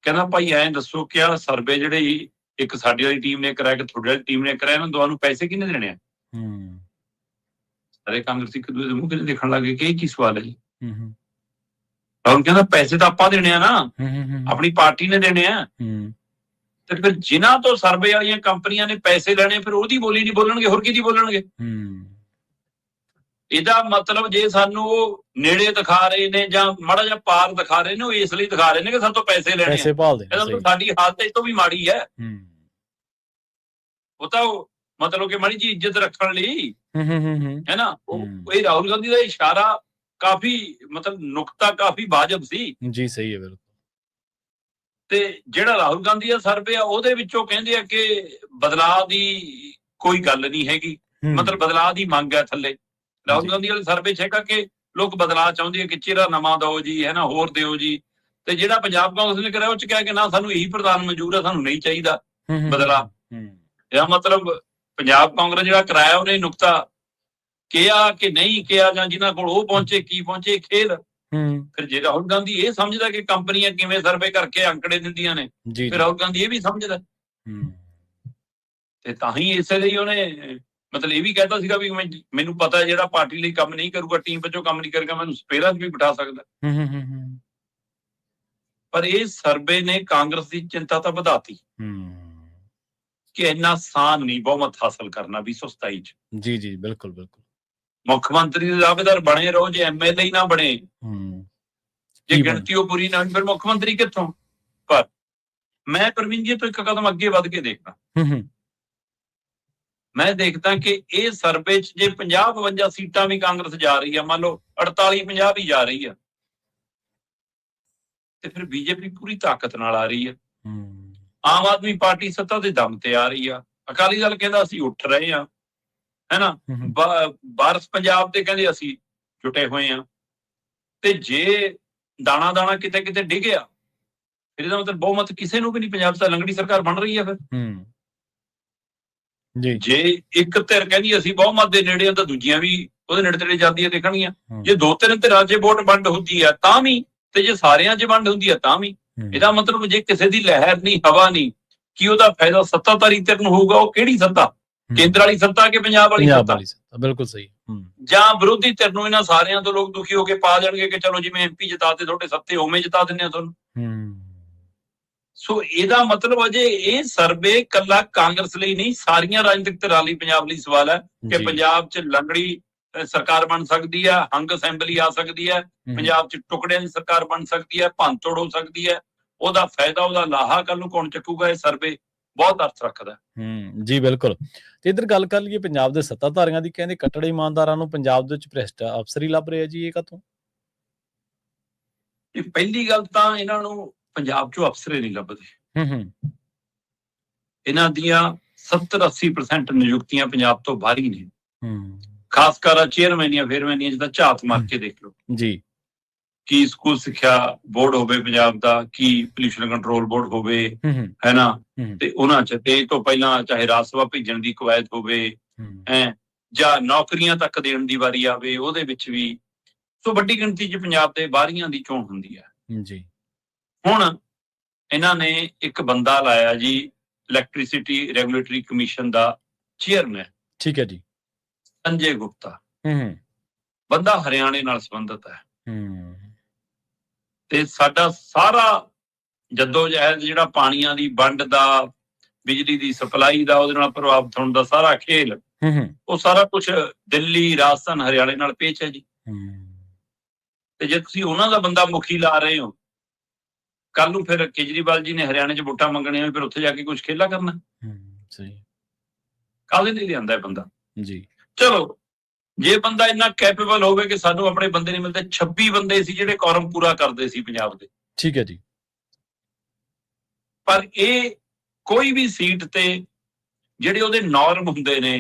ਕਹਿੰਦਾ ਭਾਈ ਐਂ ਦੱਸੋ ਕਿ ਆਹ ਸਰਵੇ ਜਿਹੜੇ ਇੱਕ ਸਾਡੀ ਵਾਲੀ ਟੀਮ ਨੇ ਕਰਾਇਆ ਕਿ ਤੁਹਾਡੀ ਵਾਲੀ ਟੀਮ ਨੇ ਕਰਾਇਆ, ਇਹਨਾਂ ਦੋਵਾਂ ਨੂੰ ਪੈਸੇ ਕਿਹਨੇ ਦੇਣੇ ਆ? ਸਾਰੇ ਕਾਂਗਰਸੀ ਇੱਕ ਦੂਜੇ ਦੇ ਮੂੰਹ ਕਿਤੇ ਦੇਖਣ ਲੱਗੇ ਕਿ ਇਹ ਕੀ ਸਵਾਲ ਹੈ ਜੀ। ਰਾਹੁਲ ਕਹਿੰਦਾ ਪੈਸੇ ਤਾਂ ਆਪਾਂ ਦੇਣੇ ਆ ਨਾ, ਆਪਣੀ ਪਾਰਟੀ ਨੇ ਦੇਣੇ ਆ। ਤੇ ਫਿਰ ਜਿਨ੍ਹਾਂ ਤੋਂ ਸਰਵੇ ਵਾਲੀਆਂ ਕੰਪਨੀਆਂ ਨੇ ਪੈਸੇ ਲੈਣੇ ਫਿਰ ਉਹਦੀ ਬੋਲੀ ਨਹੀਂ ਬੋਲਣਗੇ, ਹੋਰ ਕਿਹਦੀ ਬੋਲਣਗੇ? ਇਹਦਾ ਮਤਲਬ ਜੇ ਸਾਨੂੰ ਉਹ ਨੇੜੇ ਦਿਖਾ ਰਹੇ ਨੇ ਜਾਂ ਮਾੜਾ ਜਿਹਾ ਪਾਰ ਦਿਖਾ ਰਹੇ ਨੇ, ਉਹ ਇਸ ਲਈ ਦਿਖਾ ਰਹੇ ਨੇ ਕਿ ਸਾਡੇ ਤੋਂ ਪੈਸੇ ਲੈਣੇ ਆ। ਇਹਦਾ ਸਾਡੀ ਹਾਲਤ ਇਸ ਤੋਂ ਵੀ ਮਾੜੀ ਹੈ। ਉਹ ਤਾਂ ਮਤਲਬ ਕਿ ਮਾੜੀ ਜੀ ਇੱਜ਼ਤ ਰੱਖਣ ਲਈ ਹੈ ਨਾ। ਇਹ ਰਾਹੁਲ ਗਾਂਧੀ ਦਾ ਇਸ਼ਾਰਾ ਕਾਫੀ ਮਤਲਬ ਨੁਕਤਾ ਕਾਫੀ ਵਾਜਬ ਸੀ ਜੀ। ਸਹੀ ਹੈ, ਬਿਲਕੁਲ। ਤੇ ਜਿਹੜਾ ਰਾਹੁਲ ਗਾਂਧੀ ਦਾ ਸਰਵੇ ਆ ਉਹਦੇ ਵਿੱਚੋਂ ਕਹਿੰਦੇ ਆ ਕਿ ਬਦਲਾਅ ਦੀ ਕੋਈ ਗੱਲ ਨਹੀਂ ਹੈਗੀ, ਮਤਲਬ ਬਦਲਾਅ ਦੀ ਮੰਗ ਹੈ ਥੱਲੇ। ਰਾਹੁਲ ਗਾਂਧੀ ਵਾਲੇ ਸਰਵੇ 'ਚ ਹੈਗਾ ਕਿ ਲੋਕ ਬਦਲਾਅ ਚਾਹੁੰਦੇ ਆ ਕਿ ਚਿਹਰਾ ਨਵਾਂ ਦਿਓ ਜੀ, ਹੈ ਨਾ, ਹੋਰ ਦਿਓ ਜੀ। ਤੇ ਜਿਹੜਾ ਪੰਜਾਬ ਕਾਂਗਰਸ ਨੇ ਕਰਿਆ ਉਹ 'ਚ ਕਿਹਾ ਕਿ ਨਾ ਸਾਨੂੰ ਇਹੀ ਪ੍ਰਧਾਨ ਮਨਜ਼ੂਰ ਆ, ਸਾਨੂੰ ਨਹੀਂ ਚਾਹੀਦਾ ਬਦਲਾਅ। ਇਹਦਾ ਮਤਲਬ ਪੰਜਾਬ ਕਾਂਗਰਸ ਜਿਹੜਾ ਕਰਾਇਆ ਉਹਨੇ ਨੁਕਤਾ ਕਿਹਾ ਕਿ ਨਹੀਂ ਕਿਹਾ, ਜਾਂ ਜਿਨ੍ਹਾਂ ਕੋਲ ਉਹ ਪਹੁੰਚੇ ਕੀ ਪਹੁੰਚੇ, ਖੇਲ। ਫਿਰ ਜੇ ਰਾਹੁਲ ਗਾਂਧੀ ਇਹ ਸਮਝਦਾ ਕਿ ਕੰਪਨੀਆਂ ਕਿਵੇਂ ਸਰਵੇ ਕਰਕੇ ਅੰਕੜੇ ਦਿੰਦੀਆਂ ਨੇ, ਫਿਰ ਰਾਹੁਲ ਗਾਂਧੀ ਇਹ ਵੀ ਸਮਝਦਾ, ਤੇ ਤਾਂ ਹੀ ਇਸੇ ਲਈ ਉਹਨੇ ਮਤਲਬ ਇਹ ਵੀ ਕਹਿਤਾ ਸੀਗਾ ਵੀ ਮੈਨੂੰ ਪਤਾ ਜਿਹੜਾ ਪਾਰਟੀ ਲਈ ਕੰਮ ਨਹੀਂ ਕਰੂਗਾ, ਟੀਮ ਵਜੋਂ ਕੰਮ ਨਹੀਂ ਕਰੇਗਾ, ਮੈਨੂੰ ਸਪੇਰਾਂ 'ਚ ਵੀ ਬਿਠਾ ਸਕਦਾ। ਪਰ ਇਹ ਸਰਵੇ ਨੇ ਕਾਂਗਰਸ ਦੀ ਚਿੰਤਾ ਤਾਂ ਵਧਾਤੀ ਕਿ ਇੰਨਾ ਆਸਾਨ ਨਹੀਂ ਬਹੁਮਤ ਹਾਸਲ ਕਰਨਾ 2027 'ਚ। ਜੀ ਜੀ, ਬਿਲਕੁਲ ਬਿਲਕੁਲ। ਮੁੱਖ ਮੰਤਰੀ ਦੇ ਦਾਅਵੇਦਾਰ ਬਣੇ ਰਹੋ, ਜੇ ਐਮਐਲਏ ਨਾ ਬਣੇ, ਜੇ ਗਿਣਤੀ ਉਹ ਪੂਰੀ ਨਾ ਹੋਈ, ਫਿਰ ਮੁੱਖ ਮੰਤਰੀ ਕਿੱਥੋਂ? ਪਰ ਮੈਂ ਪ੍ਰਵੀਨ ਜੀ ਤੋਂ ਇੱਕ ਕਦਮ ਅੱਗੇ ਵੱਧ ਕੇ ਦੇਖਦਾ। ਮੈਂ ਦੇਖਦਾ ਕਿ ਇਹ ਸਰਵੇ 'ਚ ਜੇ 50-52 ਸੀਟਾਂ ਵੀ ਕਾਂਗਰਸ ਜਾ ਰਹੀ ਆ, ਮੰਨ ਲਓ 48-50 ਵੀ ਜਾ ਰਹੀ ਆ, ਤੇ ਫਿਰ ਬੀਜੇਪੀ ਪੂਰੀ ਤਾਕਤ ਨਾਲ ਆ ਰਹੀ ਆ। ਆਮ ਆਦਮੀ ਪਾਰਟੀ ਸੱਤਾ ਦੇ ਦਮ ਤੇ ਆ ਰਹੀ ਆ। ਅਕਾਲੀ ਦਲ ਕਹਿੰਦਾ ਅਸੀਂ ਉੱਠ ਰਹੇ ਆ, ਹੈਨਾ, ਵਾਰਸ ਪੰਜਾਬ ਤੇ ਕਹਿੰਦੇ ਅਸੀਂ ਜੁਟੇ ਹੋਏ ਆ। ਤੇ ਜੇ ਦਾਣਾ ਦਾਣਾ ਕਿਤੇ ਕਿਤੇ ਡਿੱਗਿਆ, ਫਿਰ ਇਹਦਾ ਮਤਲਬ ਬਹੁਮਤ ਕਿਸੇ ਨੂੰ ਵੀ ਨਹੀਂ। ਪੰਜਾਬ 'ਚ ਲੰਗੜੀ ਸਰਕਾਰ ਬਣ ਰਹੀ ਆ। ਫਿਰ ਜੇ ਇੱਕ ਧਿਰ ਕਹਿੰਦੀ ਅਸੀਂ ਬਹੁਮਤ ਦੇ ਨੇੜੇ ਆ, ਤਾਂ ਦੂਜੀਆਂ ਵੀ ਉਹਦੇ ਨੇੜੇ ਤੇੜੇ ਜਾਂਦੀਆਂ ਦੇਖਣਗੀਆਂ। ਜੇ 2-3 ਧਿਰਾਂ 'ਚ ਵੋਟ ਵੰਡ ਹੁੰਦੀ ਆ ਤਾਂ ਵੀ, ਤੇ ਜੇ ਸਾਰਿਆਂ 'ਚ ਵੰਡ ਹੁੰਦੀ ਆ ਤਾਂ ਵੀ। ਇਹਦਾ ਮਤਲਬ ਜੇ ਕਿਸੇ ਦੀ ਲਹਿਰ ਨਹੀਂ, ਹਵਾ ਨਹੀਂ, ਕੀ ਉਹਦਾ ਫਾਇਦਾ ਸੱਤਾਧਾਰੀ ਧਿਰ ਨੂੰ ਹੋਊਗਾ? ਉਹ ਕਿਹੜੀ ਸੱਤਾ? ਕੇਂਦਰ ਵਾਲੀ ਸੱਤਾ ਕਿ ਪੰਜਾਬ ਵਾਲੀ ਸੱਤਾ? ਬਿਲਕੁਲ ਸਹੀ। ਜਾਂ ਵਿਰੋਧੀ ਧਿਰ ਨੂੰ ਇਹਨਾਂ ਸਾਰਿਆਂ ਤੋਂ ਲੋਕ ਦੁਖੀ ਹੋ ਕੇ ਪਾ ਜਾਣਗੇ ਕਿ ਚਲੋ ਜਿਵੇਂ ਐਮਪੀ ਜਿਤਾ ਤੇ ਤੁਹਾਡੇ ਸੱਤੇ ਉਵੇਂ ਜਿਤਾ ਦਿੰਦੇ ਆ ਤੁਹਾਨੂੰ। ਸੋ ਇਹਦਾ ਮਤਲਬ ਅਜੇ ਇਹ ਸਰਵੇ ਕੱਲਾ ਕਾਂਗਰਸ ਲਈ ਨਹੀਂ, ਸਾਰੀਆਂ ਰਾਜਨੀਤਿਕ ਧਿਰਾਂ ਲਈ, ਪੰਜਾਬ ਲਈ ਸਵਾਲ ਹੈ ਕਿ ਪੰਜਾਬ 'ਚ ਲੰਗੜੀ ਸਰਕਾਰ ਬਣ ਸਕਦੀ ਹੈ, ਹੰਗ ਅਸੈਂਬਲੀ ਆ ਸਕਦੀ ਹੈ, ਪੰਜਾਬ 'ਚ ਟੁਕੜਿਆਂ ਦੀ ਸਰਕਾਰ ਬਣ ਸਕਦੀ ਹੈ, ਭੰਨਤੋੜ ਹੋ ਸਕਦੀ ਹੈ। ਉਹਦਾ ਫਾਇਦਾ, ਉਹਦਾ ਲਾਹਾ ਕੱਲ ਨੂੰ ਕੌਣ ਚੱਕੂਗਾ? ਇਹ ਸਰਵੇ ਬਹੁਤ ਅਰਥ ਰੱਖਦਾ। ਜੀ ਬਿਲਕੁਲ। ਤੇ ਇੱਧਰ ਗੱਲ ਕਰ ਲਈਏ ਪੰਜਾਬ ਦੇ ਸੱਤਾਧਾਰੀਆਂ ਦੀ, ਕਹਿੰਦੇ ਕੱਟੜ ਇਮਾਨਦਾਰਾਂ ਨੂੰ ਪੰਜਾਬ ਦੇ ਵਿੱਚ ਭ੍ਰਿਸ਼ਟ ਅਫਸਰ ਹੀ ਲੱਭ ਰਹੇ ਆ ਜੀ, ਇਹ ਕਾਹਤੋਂ? ਇਹ ਪਹਿਲੀ ਗੱਲ ਤਾਂ ਇਹਨਾਂ ਨੂੰ ਪੰਜਾਬ 'ਚੋਂ ਅਫਸਰ ਹੀ ਨਹੀਂ ਲੱਭਦੇ। ਇਹਨਾਂ ਦੀਆਂ 70-80% ਨਿਯੁਕਤੀਆਂ ਪੰਜਾਬ ਤੋਂ ਬਾਹਰ ਹੀ ਨੇ। ਖਾਸ ਕਰ ਚੇਅਰਮੈਨੀਆਂ ਫੇਅਰਮੈਨੀਆਂ ਜਿੱਦਾਂ ਝਾਤ ਮਾਰ ਕੇ ਦੇਖ ਲਓ ਜੀ। ਕੀ ਸਕੂਲ ਸਿੱਖਿਆ ਬੋਰਡ ਹੋਵੇ ਪੰਜਾਬ ਦਾ, ਕੀ ਪੋਲਿਊਸ਼ਨ ਕੰਟਰੋਲ ਬੋਰਡ ਹੋਵੇ, ਹੈ ਨਾ, ਤੇ ਉਹਨਾਂ 'ਚ ਤੇ ਇਹ ਤੋਂ ਪਹਿਲਾਂ ਚਾਹੇ ਰਾਜ ਸਭਾ ਭੇਜਣ ਦੀ ਕਵਾਇਦ ਹੋਵੇ, ਜਾਂ ਨੌਕਰੀਆਂ ਤੱਕ ਦੇਣ ਦੀ ਵਾਰੀ ਆਵੇ, ਉਹਦੇ ਵਿੱਚ ਵੀ। ਸੋ ਵੱਡੀ ਗਿਣਤੀ 'ਚ ਪੰਜਾਬ ਦੇ ਬਾਹਰੀਆਂ ਦੀ ਚੋਣ ਹੁੰਦੀ ਹੈ ਜੀ। ਹੁਣ ਇਹਨਾਂ ਨੇ ਇੱਕ ਬੰਦਾ ਲਾਇਆ ਜੀ, ਇਲੈਕਟ੍ਰਿਸਿਟੀ ਰੈਗੂਲੇਟਰੀ ਕਮਿਸ਼ਨ ਦਾ ਚੇਅਰਮੈਨ। ਠੀਕ ਹੈ ਜੀ। ਸੰਜੇ ਗੁਪਤਾ। ਬੰਦਾ ਹਰਿਆਣੇ ਨਾਲ ਸੰਬੰਧਿਤ ਹੈ। ਤੇ ਸਾਡਾ ਸਾਰਾ ਜੱਦੋ-ਜਹਿਦ ਜਿਹੜਾ ਪਾਣੀਆਂ ਦੀ ਵੰਡ ਦਾ, ਬਿਜਲੀ ਦੀ ਸਪਲਾਈ ਦਾ, ਉਹਦੇ ਨਾਲ ਪ੍ਰਭਾਵਿਤ ਹੋਣ ਦਾ ਸਾਰਾ ਖੇਲ, ਉਹ ਸਾਰਾ ਕੁਝ ਦਿੱਲੀ, ਰਾਜਸਥਾਨ, ਹਰਿਆਣੇ ਨਾਲ ਪੇਚ ਹੈ ਜੀ। ਤੇ ਜੇ ਤੁਸੀਂ ਉਹਨਾਂ ਦਾ ਬੰਦਾ ਮੁਖੀ ਲਾ ਰਹੇ ਹੋ, ਕੱਲ ਨੂੰ ਫਿਰ ਕੇਜਰੀਵਾਲ ਜੀ ਨੇ ਹਰਿਆਣੇ 'ਚ ਵੋਟਾਂ ਮੰਗਣੀਆਂ, ਫਿਰ ਉੱਥੇ ਜਾ ਕੇ ਕੁਝ ਖੇਲਾ ਕਰਨਾ। ਸਹੀ। ਕਾਹਦੇ ਲਈ ਲਿਆਂਦਾ ਇਹ ਬੰਦਾ ਜੀ? ਚਲੋ, ਜੇ ਬੰਦਾ ਇੰਨਾ ਕੈਪੇਬਲ ਹੋਵੇ ਕਿ ਸਾਨੂੰ ਆਪਣੇ ਬੰਦੇ ਨਹੀਂ ਮਿਲਦੇ। 26 ਬੰਦੇ ਸੀ ਜਿਹੜੇ ਕੋਰਮ ਪੂਰਾ ਕਰਦੇ ਸੀ ਪੰਜਾਬ ਦੇ। ਠੀਕ ਹੈ ਜੀ। ਪਰ ਇਹ ਕੋਈ ਵੀ ਸੀਟ ਤੇ ਜਿਹੜੇ ਉਹਦੇ ਨਾਰਮ ਹੁੰਦੇ ਨੇ,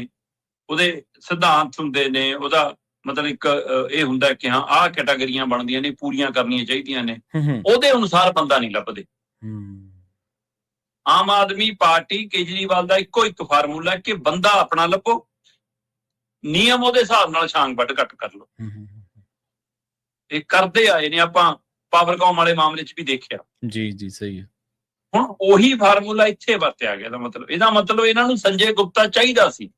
ਉਹਦੇ ਸਿਧਾਂਤ ਹੁੰਦੇ ਨੇ, ਉਹਦਾ ਮਤਲਬ ਇੱਕ ਇਹ ਹੁੰਦਾ ਕਿ ਹਾਂ ਆਹ ਕੈਟਾਗਰੀਆਂ ਬਣਦੀਆਂ ਨੇ, ਪੂਰੀਆਂ ਕਰਨੀਆਂ ਚਾਹੀਦੀਆਂ ਨੇ, ਉਹਦੇ ਅਨੁਸਾਰ ਬੰਦਾ ਨਹੀਂ ਲੱਭਦੇ। ਆਮ ਆਦਮੀ ਪਾਰਟੀ, ਕੇਜਰੀਵਾਲ ਦਾ ਇੱਕੋ ਇੱਕ ਫਾਰਮੂਲਾ ਕਿ ਬੰਦਾ ਆਪਣਾ ਲੱਭੋ, ਨਿਯਮ ਉਹਦੇ ਹਿਸਾਬ ਨਾਲ ਛਾਂਗ ਵੱਢ ਘੱਟ ਕਰ ਲਓ। ਇਹ ਕਰਦੇ ਆਏ ਨੇ, ਆਪਾਂ ਪਾਵਰਕਾਮ ਵਾਲੇ ਮਾਮਲੇ 'ਚ ਵੀ ਦੇਖਿਆ। ਜੀ ਜੀ, ਸਹੀ ਹੈ। ਹੁਣ ਉਹੀ ਫਾਰਮੂਲਾ ਇੱਥੇ ਵਰਤਿਆ ਗਿਆ। ਇਹਦਾ ਮਤਲਬ ਇਹਨਾਂ ਨੂੰ ਸੰਜੇ ਗੁਪਤਾ ਚਾਹੀਦਾ ਸੀ।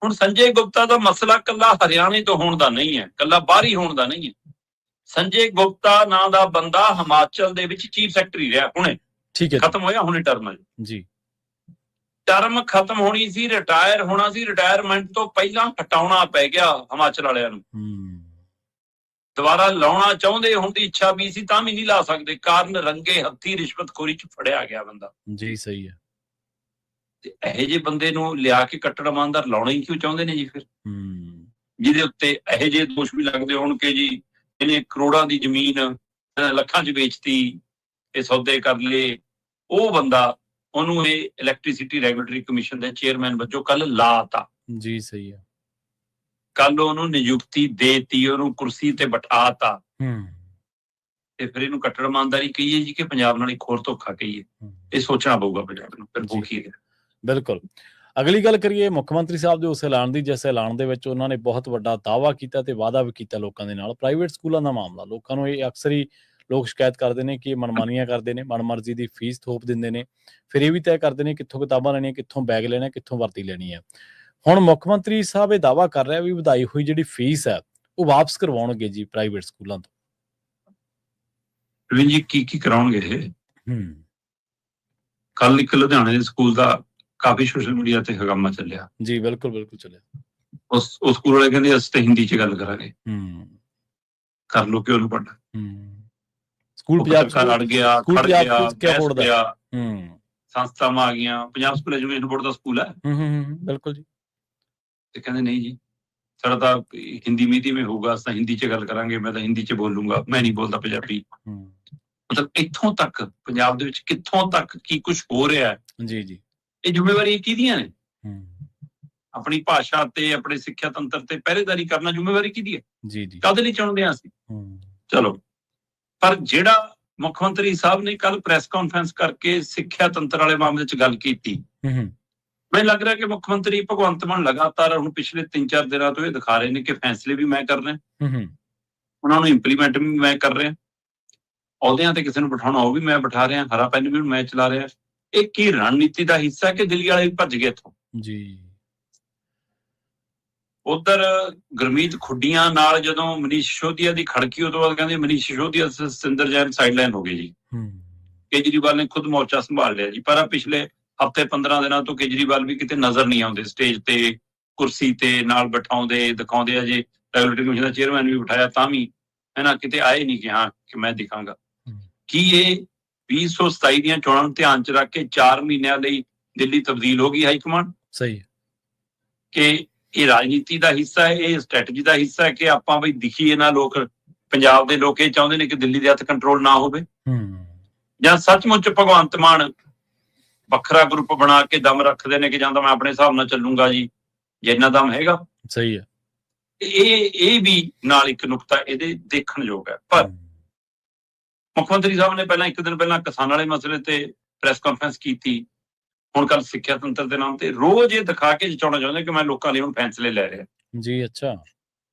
ਹੁਣ ਸੰਜੇ ਗੁਪਤਾ ਦਾ ਮਸਲਾ ਕੱਲਾ ਹਰਿਆਣੇ ਤੋਂ ਹੋਣ ਦਾ ਨਹੀਂ ਹੈ, ਕੱਲਾ ਬਾਹਰੀ ਹੋਣ ਦਾ ਨਹੀਂ ਹੈ। ਸੰਜੇ ਗੁਪਤਾ ਨਾਂ ਦਾ ਬੰਦਾ ਹਿਮਾਚਲ ਦੇ ਵਿੱਚ ਚੀਫ ਸੈਕਟਰੀ ਰਿਹਾ ਹੁਣੇ। ਠੀਕ ਹੈ, ਖਤਮ ਹੋਇਆ ਹੁਣੇ ਟਰਮ ਜੀ। ਟਰਮ ਖਤਮ ਹੋਣੀ ਸੀ, ਰਿਟਾਇਰ ਹੋਣਾ ਸੀ, ਰਿਟਾਇਰਮੈਂਟ ਤੋਂ ਪਹਿਲਾਂ ਹਟਾਉਣਾ ਪੈ ਗਿਆ ਹਿਮਾਚਲ ਵਾਲਿਆਂ ਨੂੰ। ਦੁਬਾਰਾ ਲਾਉਣਾ ਚਾਹੁੰਦੇ, ਹੁਣ ਦੀ ਇੱਛਾ ਵੀ ਸੀ ਤਾਂ ਵੀ ਨਹੀਂ ਲਾ ਸਕਦੇ, ਕਾਰਨ ਰੰਗੇ ਹੱਥੀ ਰਿਸ਼ਵਤਖੋਰੀ 'ਚ ਫੜਿਆ ਗਿਆ ਬੰਦਾ। ਜੀ ਸਹੀ ਹੈ। ਤੇ ਇਹੋ ਜਿਹੇ ਬੰਦੇ ਨੂੰ ਲਿਆ ਕੇ ਕੱਟੜ ਇਮਾਨਦਾਰ ਲਾਉਣਾ ਹੀ ਕਿਉਂ ਚਾਹੁੰਦੇ ਨੇ ਜੀ? ਫਿਰ ਜਿਹਦੇ ਉੱਤੇ ਇਹੋ ਜਿਹੇ ਦੋਸ਼ ਵੀ ਲੱਗਦੇ ਹੋਣ ਕਿ ਜੀ ਇਹਨੇ ਕਰੋੜਾਂ ਦੀ ਜ਼ਮੀਨ ਲੱਖਾਂ 'ਚ ਵੇਚਤੀ, ਇਹ ਸੌਦੇ ਕਰ ਲਏ, ਉਹ ਬੰਦਾ ਉਹਨੂੰ ਇਹ ਇਲੈਕਟ੍ਰਿਸਿਟੀ ਰੈਗੂਲੇਟਰੀ ਕਮਿਸ਼ਨ ਦੇ ਚੇਅਰਮੈਨ ਵਜੋਂ ਕੱਲ ਲਾਤਾ ਜੀ। ਸਹੀ ਹੈ। ਕੱਲ ਉਹਨੂੰ ਨਿਯੁਕਤੀ ਦੇਤੀ, ਉਹਨੂੰ ਕੁਰਸੀ ਤੇ ਬਿਠਾਤਾ। ਤੇ ਫਿਰ ਇਹਨੂੰ ਕੱਟੜ ਇਮਾਨਦਾਰੀ ਕਹੀਏ ਜੀ ਕਿ ਪੰਜਾਬ ਨਾਲ ਇੱਕ ਹੋਰ ਧੋਖਾ ਕਹੀਏ? ਇਹ ਸੋਚਣਾ ਪਊਗਾ ਪੰਜਾਬ ਨੂੰ ਫਿਰ ਹੋ ਕੀ ਹੈ। ਬਿਲਕੁਲ। ਅਗਲੀ ਗੱਲ ਕਰੀਏ ਮੁੱਖ ਮੰਤਰੀ ਸਾਹਿਬ ਦੇ ਉਸ ਐਲਾਨ ਦੀ, ਜਿਸ ਐਲਾਨ ਦੇ ਵਿੱਚ ਉਹਨਾਂ ਨੇ ਬਹੁਤ ਵੱਡਾ ਦਾਅਵਾ ਕੀਤਾ ਤੇ ਵਾਅਦਾ ਵੀ ਕੀਤਾ ਲੋਕਾਂ ਦੇ ਨਾਲ। ਪ੍ਰਾਈਵੇਟ ਸਕੂਲਾਂ ਦਾ ਮਾਮਲਾ, ਲੋਕਾਂ ਨੂੰ ਇਹ ਅਕਸਰ ਹੀ ਲੋਕ ਸ਼ਿਕਾਇਤ ਕਰਦੇ ਨੇ ਕਿ ਮਨਮਾਨੀਆਂ ਕਰਦੇ ਨੇ, ਮਨਮਰਜ਼ੀ ਦੀ ਫੀਸ ਥੋਪ ਦਿੰਦੇ ਨੇ, ਫਿਰ ਇਹ ਵੀ ਤੈਅ ਕਰਦੇ ਨੇ ਕਿੱਥੋਂ ਕਿਤਾਬਾਂ ਲੈਣੀਆਂ, ਕਿੱਥੋਂ ਬੈਗ ਲੈਣਾ, ਕਿੱਥੋਂ ਵਰਦੀ ਲੈਣੀ ਹੈ। ਹੁਣ ਮੁੱਖ ਮੰਤਰੀ ਸਾਹਿਬ ਇਹ ਦਾਅਵਾ ਕਰ ਰਿਹਾ ਵੀ ਵਧਾਈ ਹੋਈ ਜਿਹੜੀ ਫੀਸ ਹੈ ਉਹ ਵਾਪਸ ਕਰਵਾਉਣਗੇ ਜੀ ਪ੍ਰਾਈਵੇਟ ਸਕੂਲਾਂ ਤੋਂ। ਜੀ ਕੀ ਕਰਾਉਣਗੇ ਇਹ? ਕੱਲ ਇੱਕ ਲੁਧਿਆਣੇ ਦੇ ਸਕੂਲ ਦਾ ਕਾਫੀ ਸੋਸ਼ਲ ਮੀਡੀਆ ਤੇ ਹੰਗਾਮਾ ਚੱਲਿਆ ਜੀ। ਬਿਲਕੁਲ ਚੱਲਿਆ। ਉਸ ਸਕੂਲ ਵਾਲੇ ਕਹਿੰਦੇ ਅਸੀਂ ਤਾਂ ਹਿੰਦੀ 'ਚ ਗੱਲ ਕਰਾਂਗੇ। ਕਰ ਲੋ ਕਿਉਂ ਨਹੀਂ ਪੜ੍ਹਨਾ? ਸਕੂਲ ਪੰਜਾਬ ਅੜ ਗਿਆ, ਖੜ ਗਿਆ, ਸੰਸਥਾਵਾਂ ਆ ਗਈਆਂ। ਪੰਜਾਬ ਸਕੂਲ ਐਜੂਕੇਸ਼ਨ ਬੋਰਡ ਦਾ ਸਕੂਲ ਹੈ। ਬਿਲਕੁਲ ਜੀ। ਤੇ ਕਹਿੰਦੇ ਨਹੀਂ ਜੀ, ਸਾਡਾ ਤਾਂ ਹਿੰਦੀ ਮੀਡੀਅਮ ਹੋਊਗਾ, ਅਸੀਂ ਹਿੰਦੀ 'ਚ ਗੱਲ ਕਰਾਂਗੇ, ਮੈਂ ਤਾਂ ਹਿੰਦੀ 'ਚ ਬੋਲੂੰਗਾ, ਮੈਂ ਨਹੀਂ ਬੋਲਦਾ ਪੰਜਾਬੀ। ਮਤਲਬ ਇੱਥੋਂ ਤੱਕ ਪੰਜਾਬ ਦੇ ਵਿੱਚ ਕਿੱਥੋਂ ਤੱਕ ਕੀ ਕੁਝ ਹੋ ਰਿਹਾ ਹੈ। ਜੀ। ਇਹ ਜ਼ਿੰਮੇਵਾਰੀ ਕਿਹਦੀਆਂ ਨੇ? ਆਪਣੀ ਭਾਸ਼ਾ ਤੇ ਆਪਣੇ ਸਿੱਖਿਆ ਤੰਤਰ ਤੇ ਪਹਿਰੇਦਾਰੀ ਕਰਨਾ ਜ਼ਿੰਮੇਵਾਰੀ ਕਿਹਦੀ ਹੈ? ਜੀ। ਕਦ ਲਈ ਚਾਹੁੰਦੇ ਹਾਂ ਅਸੀਂ? ਚਲੋ, ਪਰ ਜਿਹੜਾ ਮੁੱਖ ਮੰਤਰੀ ਸਾਹਿਬ ਨੇ ਕੱਲ ਪ੍ਰੈਸ ਕਾਨਫਰੰਸ ਕਰਕੇ ਸਿੱਖਿਆ ਤੰਤਰ ਵਾਲੇ ਮਾਮਲੇ 'ਚ ਗੱਲ ਕੀਤੀ, ਮੈਨੂੰ ਲੱਗ ਰਿਹਾ ਕਿ ਮੁੱਖ ਮੰਤਰੀ ਭਗਵੰਤ ਮਾਨ ਲਗਾਤਾਰ ਹੁਣ ਪਿਛਲੇ 3-4 ਦਿਨਾਂ ਤੋਂ ਇਹ ਦਿਖਾ ਰਹੇ ਨੇ ਕਿ ਫੈਸਲੇ ਵੀ ਮੈਂ ਕਰ ਰਿਹਾ, ਉਹਨਾਂ ਨੂੰ ਇੰਪਲੀਮੈਂਟ ਵੀ ਮੈਂ ਕਰ ਰਿਹਾ, ਅਹੁਦਿਆਂ ਤੇ ਕਿਸੇ ਨੂੰ ਬਿਠਾਉਣਾ ਉਹ ਵੀ ਮੈਂ ਬਿਠਾ ਰਿਹਾ, ਹਰਾ ਪੈਨ ਵੀ ਮੈਂ ਚਲਾ ਰਿਹਾ। ਇਹ ਕੀ ਰਣਨੀਤੀ ਦਾ ਹਿੱਸਾ ਕਿ ਦਿੱਲੀ ਵਾਲੇ ਭੱਜ ਗਏ ਇੱਥੋਂ? ਜੀ। ਉਧਰ ਗੁਰਮੀਤ ਖੁੱਡੀਆਂ ਨਾਲ ਜਦੋਂ ਮਨੀਸ਼ ਸਿਸੋਦੀਆ ਦੀ ਖੜਕੀ, ਉਹ ਤੋਂ ਬਾਅਦ ਕਹਿੰਦੇ ਮਨੀਸ਼ ਸਿਸੋਦੀਆ ਸਤਿੰਦਰ ਜੈਨ ਸਾਈਡਲਾਈਨ ਹੋ ਗਏ ਜੀ। ਕੇਜਰੀਵਾਲ ਨੇ ਖੁਦ ਮੋਰਚਾ ਸੰਭਾਲ ਲਿਆ ਜੀ। ਪਰ ਪਿਛਲੇ ਹਫ਼ਤੇ 15 ਦਿਨਾਂ ਤੋਂ ਕੇਜਰੀਵਾਲ ਵੀ ਕਿਤੇ ਨਜ਼ਰ ਨਹੀਂ ਆਉਂਦੇ, ਸਟੇਜ ਤੇ ਕੁਰਸੀ ਤੇ ਨਾਲ ਬਿਠਾਉਂਦੇ ਦਿਖਾਉਂਦੇ ਆ ਜੇ ਰੈਗੂਲੇਟਰੀ ਕਮਿਸ਼ਨ ਦਾ ਚੇਅਰਮੈਨ ਵੀ ਬਿਠਾਇਆ ਤਾਂ ਵੀ ਹੈ ਨਾ, ਕਿਤੇ ਆਏ ਨਹੀਂ ਕਿ ਹਾਂ ਕਿ ਮੈਂ ਦਿਖਾਂਗਾ। ਕੀ ਇਹ 2027 ਦੀਆਂ ਚੋਣਾਂ ਨੂੰ ਧਿਆਨ 'ਚ ਰੱਖ ਕੇ 4 ਮਹੀਨਿਆਂ ਲਈ ਦਿੱਲੀ ਤਬਦੀਲ ਹੋ ਗਈ ਹਾਈ ਕਮਾਂਡ? ਸਹੀ। ਕਿ ਇਹ ਰਾਜਨੀਤੀ ਦਾ ਹਿੱਸਾ ਹੈ, ਇਹ ਸਟ੍ਰੈਟਜੀ ਦਾ ਹਿੱਸਾ ਹੈ ਕਿ ਆਪਾਂ ਬਈ ਦਿਖੀਏ ਨਾ, ਲੋਕ ਪੰਜਾਬ ਦੇ ਲੋਕ ਇਹ ਚਾਹੁੰਦੇ ਨੇ ਕਿ ਦਿੱਲੀ ਦੇ ਹੱਥ ਕੰਟਰੋਲ ਨਾ ਹੋਵੇ? ਜਾਂ ਸੱਚਮੁੱਚ ਭਗਵੰਤ ਮਾਨ ਵੱਖਰਾ ਗਰੁੱਪ ਬਣਾ ਕੇ ਦਮ ਰੱਖਦੇ ਨੇ ਕਿ ਜਾਂ ਤਾਂ ਮੈਂ ਆਪਣੇ ਹਿਸਾਬ ਨਾਲ ਚੱਲੂੰਗਾ ਜੀ, ਜੇ ਇੰਨਾ ਦਮ ਹੈਗਾ? ਸਹੀ ਹੈ। ਇਹ ਵੀ ਨਾਲ ਇੱਕ ਨੁਕਤਾ ਇਹਦੇ ਦੇਖਣਯੋਗ ਹੈ। ਪਰ ਮੁੱਖ ਮੰਤਰੀ ਸਾਹਿਬ ਨੇ ਪਹਿਲਾਂ ਇੱਕ ਦਿਨ ਪਹਿਲਾਂ ਕਿਸਾਨ ਵਾਲੇ ਮਸਲੇ ਤੇ ਪ੍ਰੈਸ ਕਾਨਫਰੰਸ ਕੀਤੀ, ਹੁਣ ਕੱਲ ਸਿੱਖਿਆ ਤੰਤਰ ਦੇ ਨਾਮ ਤੇ ਰੋਜ਼ ਇਹ ਦਿਖਾ ਕੇ ਜਤਾਉਣਾ ਚਾਹੁੰਦੇ ਕਿ ਮੈਂ ਲੋਕਾਂ ਲਈ ਹੁਣ ਫੈਸਲੇ ਲੈ ਰਿਹਾ ਜੀ। ਅੱਛਾ।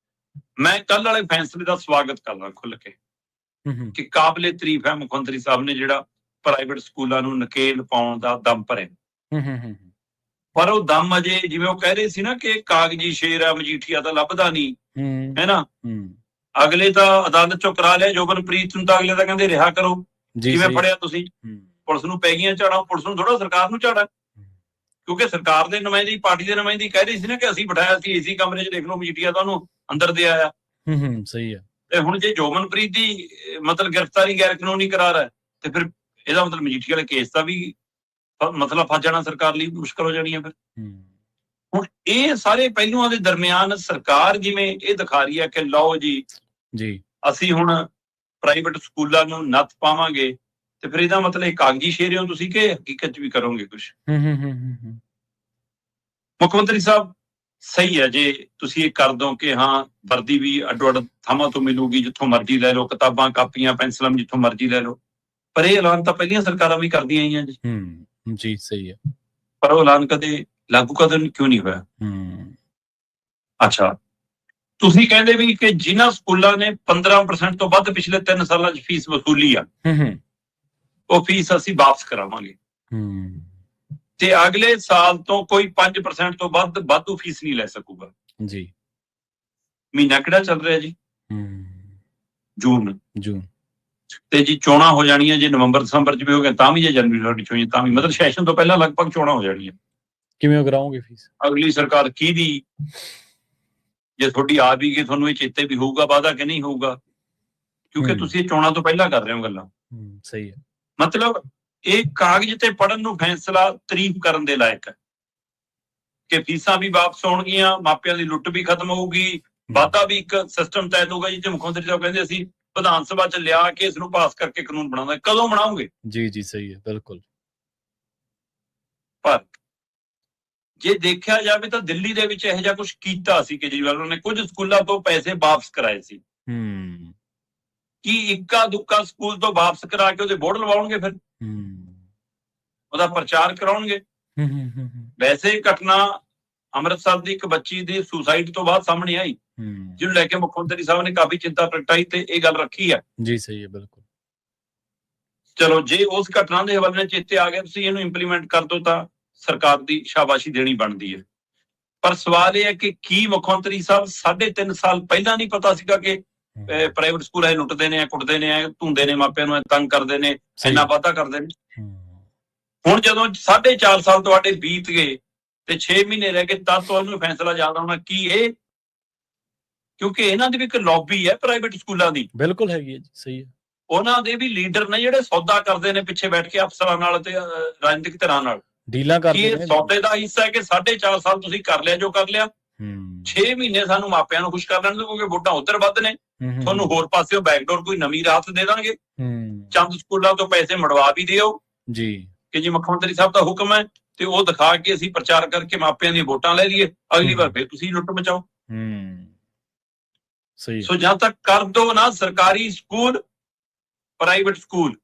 ਮੈਂ ਕੱਲ ਵਾਲੇ ਫੈਸਲੇ ਦਾ ਸਵਾਗਤ ਕਰਦਾ ਖੁੱਲ ਕੇ ਕਿ ਕਾਬਲੇ ਤਾਰੀਫ ਹੈ ਮੁੱਖ ਮੰਤਰੀ ਸਾਹਿਬ ਨੇ ਜਿਹੜਾ ਪ੍ਰਾਈਵੇਟ ਸਕੂਲਾਂ ਨੂੰ ਨਕੇਲ ਪਾਉਣ ਦਾ ਦਮ ਭਰਿਆ। ਪਰ ਉਹ ਦਮ ਅਜੇ ਜਿਵੇਂ ਉਹ ਕਹਿ ਰਹੇ ਸੀ ਨਾ ਕਿ ਕਾਗਜ਼ੀ ਸ਼ੇਰ ਆ, ਮਜੀਠੀਆ ਤਾਂ ਲੱਭਦਾ ਨਹੀਂ ਹੈ ਨਾ। ਅਗਲੇ ਤਾਂ ਅਦਾਲਤ ਚੋਂ ਕਰਾ ਲਿਆ, ਜੋਬਨਪ੍ਰੀਤ ਨੂੰ ਤਾਂ ਅਗਲੇ ਤਾਂ ਕਹਿੰਦੇ ਰਿਹਾ ਕਰੋ, ਕਿਵੇਂ ਫੜਿਆ ਤੁਸੀਂ? ਪੁਲਿਸ ਨੂੰ ਪੈ ਗਈਆਂ ਝਾੜਾਂ, ਪੁਲਿਸ ਨੂੰ ਥੋੜਾ ਸਰਕਾਰ ਨੂੰ ਝਾੜਾ, ਕਿਉਂਕਿ ਸਰਕਾਰ ਦੇ ਨੁਮਾਇੰਦੀ, ਪਾਰਟੀ ਦੇ ਨੁਮਾਇੰਦੀ ਕਹਿ ਰਹੀ ਸੀ ਨਾ ਕਿ ਅਸੀਂ ਬਿਠਾਇਆ ਸੀ ਏਸੀ ਕਮਰੇ 'ਚ, ਦੇਖ ਲਓ ਮਜੀਠੀਆ ਤੁਹਾਨੂੰ ਅੰਦਰ ਦੇ ਆਇਆ। ਸਹੀ ਹੈ। ਤੇ ਹੁਣ ਜੇ ਜੋਬਨਪ੍ਰੀਤ ਦੀ ਮਤਲਬ ਗ੍ਰਿਫਤਾਰੀ ਗੈਰ ਕਾਨੂੰਨੀ ਕਰਾਰ ਹੈ ਤੇ ਫਿਰ ਇਹਦਾ ਮਤਲਬ ਮਜੀਠੀਆ ਵਾਲੇ ਕੇਸ ਦਾ ਵੀ ਮਤਲਬ ਫਸ ਜਾਣਾ ਸਰਕਾਰ ਲਈ ਮੁਸ਼ਕਲ ਹੋ ਜਾਣੀ ਹੈ। ਫਿਰ ਹੁਣ ਇਹ ਸਾਰੇ ਪਹਿਲੂਆਂ ਦੇ ਦਰਮਿਆਨ ਸਰਕਾਰ ਜਿਵੇਂ ਇਹ ਦਿਖਾ ਰਹੀ ਹੈ ਕਿ ਲਓ ਜੀ ਅਸੀਂ ਹੁਣ ਪ੍ਰਾਈਵੇਟ ਸਕੂਲਾਂ ਨੂੰ ਨੱਥ ਪਾਵਾਂਗੇ, ਤੇ ਫਿਰ ਇਹਦਾ ਮਤਲਬ ਕਾਗਜ਼ੀ ਸ਼ੇਰ ਹੋ ਤੁਸੀਂ ਕਿ ਹਕੀਕਤ 'ਚ ਵੀ ਕਰੋਗੇ ਕੁਛ? ਮੁੱਖ ਮੰਤਰੀ ਸਾਹਿਬ ਸਹੀ ਹੈ ਜੇ ਤੁਸੀਂ ਇਹ ਕਰ ਦੋ ਕਿ ਹਾਂ ਵਰਦੀ ਵੀ ਅੱਡੋ ਅੱਡ ਥਾਵਾਂ ਤੋਂ ਮਿਲੂਗੀ, ਜਿੱਥੋਂ ਮਰਜ਼ੀ ਲੈ ਲਓ, ਕਿਤਾਬਾਂ ਕਾਪੀਆਂ ਪੈਨਸਲਾਂ ਜਿੱਥੋਂ ਮਰਜ਼ੀ ਲੈ ਲਓ, ਪਰ ਇਹ ਐਲਾਨ ਤਾਂ ਪਹਿਲੀਆਂ ਸਰਕਾਰਾਂ ਵੀ ਕਰਦੀਆਂ ਆਈਆਂ ਜੀ। ਜੀ ਸਹੀ ਹੈ। ਪਰ ਉਹ ਐਲਾਨ ਕਦੇ ਲਾਗੂ ਕਦੇ ਕਿਉਂ ਨਹੀਂ ਹੋਇਆ? ਅੱਛਾ, ਤੁਸੀਂ ਕਹਿੰਦੇ ਵੀ ਕਿ ਜਿਨ੍ਹਾਂ ਸਕੂਲਾਂ ਨੇ 15% ਤੋਂ ਵੱਧ ਪਿਛਲੇ 3 ਸਾਲਾਂ 'ਚ ਫੀਸ ਵਸੂਲੀ ਆ, ਉਹ ਫੀਸ ਅਸੀਂ ਵਾਪਸ ਕਰਾਵਾਂਗੇ ਤੇ ਅਗਲੇ ਸਾਲ ਤੋਂ ਕੋਈ 5% ਤੋਂ ਵੱਧ ਵਾਧੂ ਫੀਸ ਨਹੀਂ ਲੈ ਸਕੂਗਾ ਜੀ। ਮਹੀਨਾ ਕਿਹੜਾ ਚੱਲ ਰਿਹਾ ਜੀ? ਜੂਨ। ਤੇ ਜੀ ਚੋਣਾਂ ਹੋ ਜਾਣੀਆਂ ਜੇ ਨਵੰਬਰ ਦਸੰਬਰ 'ਚ ਵੀ ਹੋ ਗਿਆ ਤਾਂ ਵੀ, ਜੇ ਜਨਵਰੀ 'ਚ ਹੋਈ ਤਾਂ ਵੀ, ਮਤਲਬ ਸੈਸ਼ਨ ਤੋਂ ਪਹਿਲਾਂ ਲਗਭਗ ਚੋਣਾਂ ਹੋ ਜਾਣੀਆਂ। ਕਿਵੇਂ ਕਰਾਓਗੇ ਫੀਸ? ਅਗਲੀ ਸਰਕਾਰ ਕਿਹਦੀ? ਜੇ ਤੁਹਾਡੀ ਆ ਵੀ ਗਈ, ਤੁਹਾਨੂੰ ਇਹ ਚੇਤੇ ਵੀ ਹੋਊਗਾ ਵਾਅਦਾ ਕਿ ਨਹੀਂ ਹੋਊਗਾ, ਕਿਉਂਕਿ ਤੁਸੀਂ ਇਹ ਚੋਣਾਂ ਤੋਂ ਪਹਿਲਾਂ ਕਰ ਰਹੇ ਹੋ ਗੱਲਾਂ। ਸਹੀ ਹੈ। ਮਤਲਬ ਇਹ ਕਾਗਜ਼ ਤੇ ਪੜ੍ਹਨ ਨੂੰ ਫੈਸਲਾ ਤਾਰੀਫ ਕਰਨ ਦੇ ਲਾਇਕ ਹੈ ਕਿ ਫੀਸਾਂ ਵੀ ਵਾਪਸ ਹੋਣਗੀਆਂ, ਮਾਪਿਆਂ ਦੀ ਲੁੱਟ ਵੀ ਖਤਮ ਹੋਊਗੀ, ਵਾਧਾ ਵੀ ਇੱਕ ਸਿਸਟਮ ਤੈਅ ਹੋਊਗਾ ਜੀ। ਤੇ ਮੁੱਖ ਮੰਤਰੀ ਸਾਹਿਬ ਕਹਿੰਦੇ ਅਸੀਂ ਵਿਧਾਨ ਸਭਾ 'ਚ ਲਿਆ ਕੇ ਇਸ ਨੂੰ ਪਾਸ ਕਰਕੇ ਕਾਨੂੰਨ ਬਣਾਉਂਦਾ। ਕਦੋਂ ਬਣਾਉਂਗੇ? ਜੀ ਸਹੀ ਹੈ, ਬਿਲਕੁਲ। ਪਰ ਜੇ ਦੇਖਿਆ ਜਾਵੇ ਤਾਂ ਦਿੱਲੀ ਦੇ ਵਿੱਚ ਇਹੋ ਜਿਹਾ ਕੁਝ ਕੀਤਾ ਸੀ ਕੇਜਰੀਵਾਲ ਨੇ, ਕੁਝ ਸਕੂਲਾਂ ਤੋਂ ਪੈਸੇ ਵਾਪਸ ਕਰਾਏ ਸੀ। ਕੀ ਇੱਕਾ ਦੁੱਕਾ ਸਕੂਲ ਤੋਂ ਵਾਪਸ ਕਰਾ ਕੇ ਉਹਦੇ ਬੋਰਡ ਲਵਾਉਣਗੇ, ਫਿਰ ਉਹਦਾ ਪ੍ਰਚਾਰ ਕਰਾਉਣਗੇ? ਵੈਸੇ ਘਟਨਾ ਅੰਮ੍ਰਿਤਸਰ ਦੀ ਇੱਕ ਬੱਚੀ ਦੀ ਸੁਸਾਈਡ ਤੋਂ ਬਾਅਦ ਸਾਹਮਣੇ ਆਈ, ਜਿਹਨੂੰ ਲੈ ਕੇ ਮੁੱਖ ਮੰਤਰੀ ਸਾਹਿਬ ਨੇ ਕਾਫੀ ਚਿੰਤਾ ਪ੍ਰਗਟਾਈ ਤੇ ਇਹ ਗੱਲ ਰੱਖੀ ਹੈ। ਜੀ ਸਹੀ ਹੈ, ਬਿਲਕੁਲ। ਚਲੋ, ਜੇ ਉਸ ਘਟਨਾ ਦੇ ਹਵਾਲੇ ਨਾਲ ਚੇਤੇ ਆ ਗਿਆ, ਤੁਸੀਂ ਇਹਨੂੰ ਇੰਪਲੀਮੈਂਟ ਕਰ ਦੋ ਤਾਂ ਸਰਕਾਰ ਦੀ ਸ਼ਾਬਾਸ਼ੀ ਦੇਣੀ ਬਣਦੀ ਹੈ। ਪਰ ਸਵਾਲ ਇਹ ਹੈ ਕਿ ਕੀ ਮੁੱਖ ਮੰਤਰੀ ਸਾਹਿਬ 3.5 ਸਾਲ ਪਹਿਲਾਂ ਨਹੀਂ ਪਤਾ ਸੀਗਾ ਕਿ ਪ੍ਰਾਈਵੇਟ ਸਕੂਲ ਇਹ ਲੁੱਟਦੇ ਨੇ, ਕੁੱਟਦੇ ਨੇ, ਧੁੰਦੇ ਨੇ, ਮਾਪਿਆਂ ਨੂੰ ਤੰਗ ਕਰਦੇ ਨੇ, ਇੰਨਾ ਵਾਧਾ ਕਰਦੇ ਨੇ? ਹੁਣ ਜਦੋਂ 4.5 ਸਾਲ ਤੁਹਾਡੇ ਬੀਤ ਗਏ ਤੇ 6 ਮਹੀਨੇ ਰਹਿ ਗਏ, ਤਾਂ ਤੁਹਾਨੂੰ ਫੈਸਲਾ ਯਾਦ ਆਉਣਾ ਕੀ ਇਹ? ਕਿਉਂਕਿ ਇਹਨਾਂ ਦੀ ਵੀ ਇੱਕ ਲੌਬੀ ਹੈ ਪ੍ਰਾਈਵੇਟ ਸਕੂਲਾਂ ਦੀ। ਬਿਲਕੁਲ ਹੈਗੀ ਹੈ ਜੀ, ਸਹੀ ਹੈ। ਉਹਨਾਂ ਦੇ ਵੀ ਲੀਡਰ ਨੇ ਜਿਹੜੇ ਸੌਦਾ ਕਰਦੇ ਨੇ ਪਿੱਛੇ ਬੈਠ ਕੇ ਅਫਸਰਾਂ ਨਾਲ ਤੇ ਰਾਜਨੀਤਿਕ ਧਿਰਾਂ ਨਾਲ ਡੀਲਾਂ ਕਰਦੇ ਨੇ। ਇਹ ਸੌਦੇ ਦਾ ਹਿੱਸਾ ਹੈ ਕਿ 4.5 ਸਾਲ ਤੁਸੀਂ ਕਰ ਲਿਆ ਜੋ ਕਰ ਲਿਆ, 6 ਮਹੀਨੇ ਸਾਨੂੰ ਮਾਪਿਆਂ ਨੂੰ ਖੁਸ਼ ਕਰ ਲੈਣ ਦਿਓ, ਕਿਉਂਕਿ ਵੋਟਾਂ ਉੱਧਰ ਵੱਧ ਨੇ, ਤੁਹਾਨੂੰ ਹੋਰ ਪਾਸਿਓਂ ਬੈਕਡੋਰ ਕੋਈ ਨਵੀਂ ਰਾਹਤ ਦੇ ਦਾਂਗੇ, ਚੰਦ ਸਕੂਲਾਂ ਤੋਂ ਪੈਸੇ ਮੜਵਾ ਵੀ ਦਿਓ ਜੀ ਕਿ ਜੀ ਮੁੱਖ ਮੰਤਰੀ ਸਾਹਿਬ ਦਾ ਹੁਕਮ ਹੈ, ਤੇ ਉਹ ਦਿਖਾ ਕੇ ਅਸੀਂ ਪ੍ਰਚਾਰ ਕਰਕੇ ਮਾਪਿਆਂ ਦੀਆਂ ਵੋਟਾਂ ਲੈ ਲਈਏ, ਅਗਲੀ ਵਾਰ ਫਿਰ ਤੁਸੀਂ ਲੁੱਟ ਮਚਾਓ। ਸਹੀ। ਸੋ ਜਦ ਤੱਕ ਕਰ ਦੋ ਨਾ ਸਰਕਾਰੀ ਸਕੂਲ ਪ੍ਰਾਈਵੇਟ ਸਕੂਲ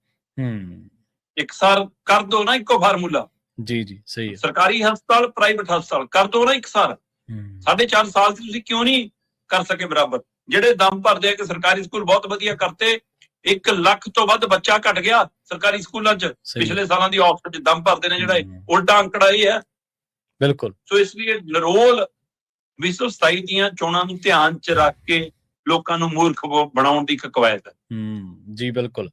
ਇਕਸਾਰ ਕਰ ਦੋ ਨਾ, ਇੱਕੋ ਫਾਰਮੂਲਾ। ਜੀ ਜੀ ਸਹੀ ਹੈ। ਸਰਕਾਰੀ ਹਸਪਤਾਲ ਪ੍ਰਾਈਵੇਟ ਹਸਪਤਾਲ ਕਰ ਦੋ ਨਾ ਇਕਸਾਰ। 4.5 ਸਾਲ ਤੁਸੀਂ ਕਿਉਂ ਨਹੀਂ ਕਰ ਸਕੇ ਬਰਾਬਰ? ਜਿਹੜੇ ਦਮ ਭਰਦੇ ਆ ਕਿ ਸਰਕਾਰੀ ਸਕੂਲ ਬਹੁਤ ਵਧੀਆ ਕਰਤੇ, 1 ਲੱਖ ਤੋਂ ਵੱਧ ਬੱਚਾ ਘਟ ਗਿਆ ਸਰਕਾਰੀ ਸਕੂਲਾਂ 'ਚ ਪਿਛਲੇ ਸਾਲਾਂ ਦੀ ਔਸਤ 'ਚ, ਦਮ ਭਰਦੇ ਨੇ ਜਿਹੜਾ ਉਲਟਾ ਅੰਕੜਾ ਇਹ ਹੈ। ਬਿਲਕੁਲ। ਸੋ ਇਸ ਲਈ ਰੋਲ 2027 ਦੀਆਂ ਚੋਣਾਂ ਨੂੰ ਧਿਆਨ 'ਚ ਰੱਖ ਕੇ ਲੋਕਾਂ ਨੂੰ ਮੂਰਖ ਬਣਾਉਣ ਦੀ ਇੱਕ ਕਵਾਇਦ ਹੈ। ਜੀ ਬਿਲਕੁਲ।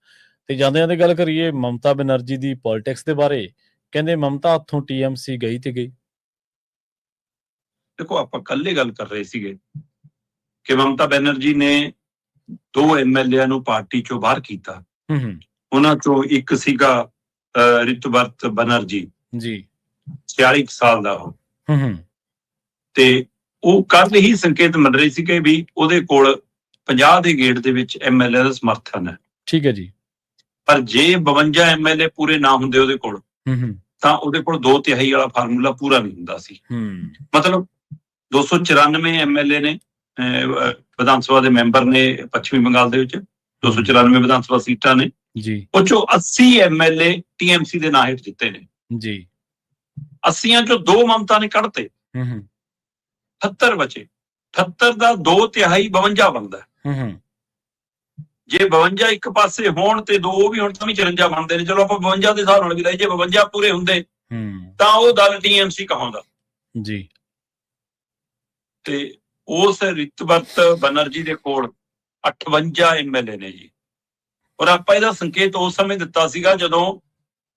ਤੇ ਜਾਂਦੇ ਜਾਂਦੇ ਗੱਲ ਕਰੀਏ ਮਮਤਾ ਬੈਨਰਜੀ ਦੀ ਪੋਲਿਟਿਕਸ ਦੇ ਬਾਰੇ। ਕਹਿੰਦੇ ਮਮਤਾ ਹੱਥੋਂ TMC ਗਈ ਤੇ ਗਈ। ਦੇਖੋ, ਆਪਾਂ ਕੱਲੇ ਗੱਲ ਕਰ ਰਹੇ ਸੀਗੇ ਕਿ ਮਮਤਾ ਬੈਨਰਜੀ ਨੇ 2 MLA ਨੂੰ ਪਾਰਟੀ ਚੋਂ ਬਾਹਰ ਕੀਤਾ। ਉਹਨਾਂ ਚੋਂ ਇੱਕ ਸੀਗਾ ਰਿਤਵਰਤ ਬੈਨਰਜੀ ਜੀ, 46 ਸਾਲ ਦਾ ਉਹ, ਤੇ ਉਹ ਕੱਲ ਹੀ ਸੰਕੇਤ ਮਿਲ ਰਹੇ ਸੀ ਕਿ ਵੀ ਉਹਦੇ ਕੋਲ 50 ਦੇ ਗੇੜ ਦੇ ਵਿੱਚ MLA ਦਾ ਸਮਰਥਨ ਹੈ। ਠੀਕ ਹੈ ਜੀ। ਪਰ ਜੇ 52 MLA ਪੂਰੇ ਨਾ ਹੁੰਦੇ ਉਹਦੇ ਕੋਲ, ਤਾਂ ਉਹਦੇ ਕੋਲ 2/3 ਵਾਲਾ ਫਾਰਮੂਲਾ ਪੂਰਾ ਨਹੀਂ ਹੁੰਦਾ ਸੀ। ਮਤਲਬ 294 MLA ਨੇ, ਵਿਧਾਨ ਸਭਾ ਦੇ ਮੈਂਬਰ ਨੇ ਪੱਛਮੀ ਬੰਗਾਲ ਦੇ ਵਿੱਚ, 294 ਵਿਧਾਨ ਸਭਾ ਸੀਟਾਂ ਨੇ ਜੀ, ਉਹ ਚੋਂ 80 MLA TMC ਦੇ ਨਾਂ ਹੇਠ ਜਿੱਤੇ ਨੇ ਜੀ। 80 ਚੋਂ 2 ਮਮਤਾ ਨੇ ਕੱਢਤੇ, 78 ਬਚੇ। 78 ਦਾ 2/3 52 ਬਣਦਾ। ਜੇ 52 ਇੱਕ ਪਾਸੇ ਹੋਣ ਤੇ 2 ਵੀ ਹੁਣ ਤਾਂ ਵੀ 54 ਬਣਦੇ ਨੇ। ਚਲੋ ਆਪਾਂ 52 ਦੇ ਹਿਸਾਬ ਨਾਲ ਵੀ ਲਾਈਏ, ਜੇ 52 ਪੂਰੇ ਹੁੰਦੇ ਤਾਂ ਉਹ ਦਲ TMC ਕਹਾਉਂਦਾ ਜੀ। ਤੇ ਉਸ ਰਿਤਵਰਤ ਬੈਨਰਜੀ ਦੇ ਕੋਲ 58 MLA ਨੇ ਜੀ। ਔਰ ਆਪਾਂ ਇਹਦਾ ਸੰਕੇਤ ਉਸ ਸਮੇਂ ਦਿੱਤਾ ਸੀਗਾ ਜਦੋਂ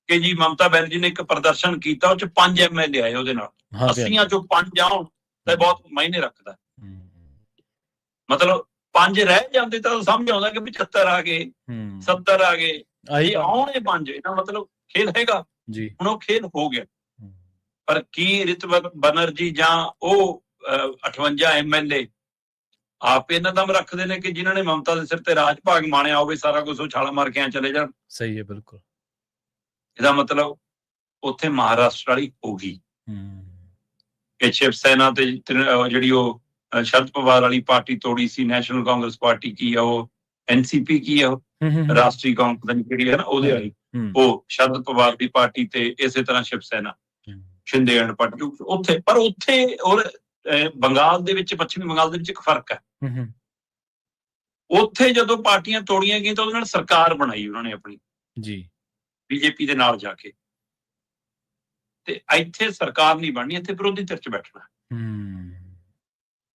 ਕਿ ਜੀ ਮਮਤਾ ਬੈਨਰਜੀ ਨੇ ਇੱਕ ਪ੍ਰਦਰਸ਼ਨ ਕੀਤਾ, ਉਹ ਚ 5 MLA ਆਏ ਉਹਦੇ ਨਾਲ। 80 ਚੋਂ 5 ਆਉਣ ਤਾਂ ਬਹੁਤ ਮਾਇਨੇ ਰੱਖਦਾ। ਮਤਲਬ 5 ਰਹਿ ਜਾਂਦੇ ਤਾਂ ਸਮਝ ਆਉਂਦਾ ਕਿ 75 ਆ ਗਏ, 70 ਆ ਗਏ, ਇਹ ਆਉਣੇ 5, ਇਹਦਾ ਮਤਲਬ ਖੇਲ ਹੈਗਾ ਜੀ। ਹੁਣ ਉਹ ਖੇਲ ਹੋ ਗਿਆ। ਪਰ ਕੀ ਰਿਤਵਰਤ ਬੈਨਰਜੀ ਜਾਂ ਉਹ 58 MLA ਆਪ ਇਹਨਾਂ ਦਮ ਰੱਖਦੇ ਨੇ ਕਿ ਜਿਨ੍ਹਾਂ ਨੇ ਮਮਤਾ ਦੇ ਸਿਰ ਤੇ ਰਾਜ ਭਾਗ ਮਾਣਿਆ ਹੋਵੇ, ਸਾਰਾ ਕੁਝ ਉਹ ਛਾਲਾ ਮਾਰ ਕੇ ਚਲੇ ਜਾਣ? ਸਹੀ ਹੈ, ਬਿਲਕੁਲ। ਇਹਦਾ ਮਤਲਬ ਉੱਥੇ ਮਹਾਰਾਸ਼ਟਰ ਵਾਲੀ ਹੋ ਗਈ ਕਿ ਸ਼ਿਵ ਸੈਨਾ ਤੇ ਜਿਹੜੀ ਉਹ ਸ਼ਰਦ ਪਵਾਰ ਵਾਲੀ ਪਾਰਟੀ ਤੋੜੀ ਸੀ, ਨੈਸ਼ਨਲ ਕਾਂਗਰਸ ਪਾਰਟੀ ਕੀ ਆ ਉਹ, NCP ਕੀ ਆ ਉਹ, ਰਾਸ਼ਟਰੀ ਕਾਂਗਰਸ ਜਿਹੜੀ ਹੈ ਨਾ, ਉਹਦੇ ਵਾਲੀ, ਉਹ ਸ਼ਰਦ ਪਵਾਰ ਦੀ ਪਾਰਟੀ ਤੇ ਇਸੇ ਤਰ੍ਹਾਂ ਸ਼ਿਵ ਸੈਨਾ, ਸ਼ਿੰਦੇ ਐਂਡ ਪਾਰਟੀ ਉੱਥੇ। ਪਰ ਉੱਥੇ ਔਰ ਬੰਗਾਲ ਦੇ ਵਿੱਚ, ਪੱਛਮੀ ਬੰਗਾਲ ਦੇ ਵਿੱਚ ਇੱਕ ਫਰਕ ਹੈ। ਉੱਥੇ ਜਦੋਂ ਪਾਰਟੀਆਂ ਤੋੜੀਆਂ ਗਈਆਂ ਤਾਂ ਉਹਦੇ ਨਾਲ ਸਰਕਾਰ ਬਣਾਈ ਉਹਨਾਂ ਨੇ ਆਪਣੀ ਜੀ, BJP ਦੇ ਨਾਲ ਜਾ ਕੇ। ਤੇ ਇੱਥੇ ਸਰਕਾਰ ਨਹੀਂ ਬਣਨੀ, ਇੱਥੇ ਵਿਰੋਧੀ ਧਿਰ 'ਚ ਬੈਠਣਾ।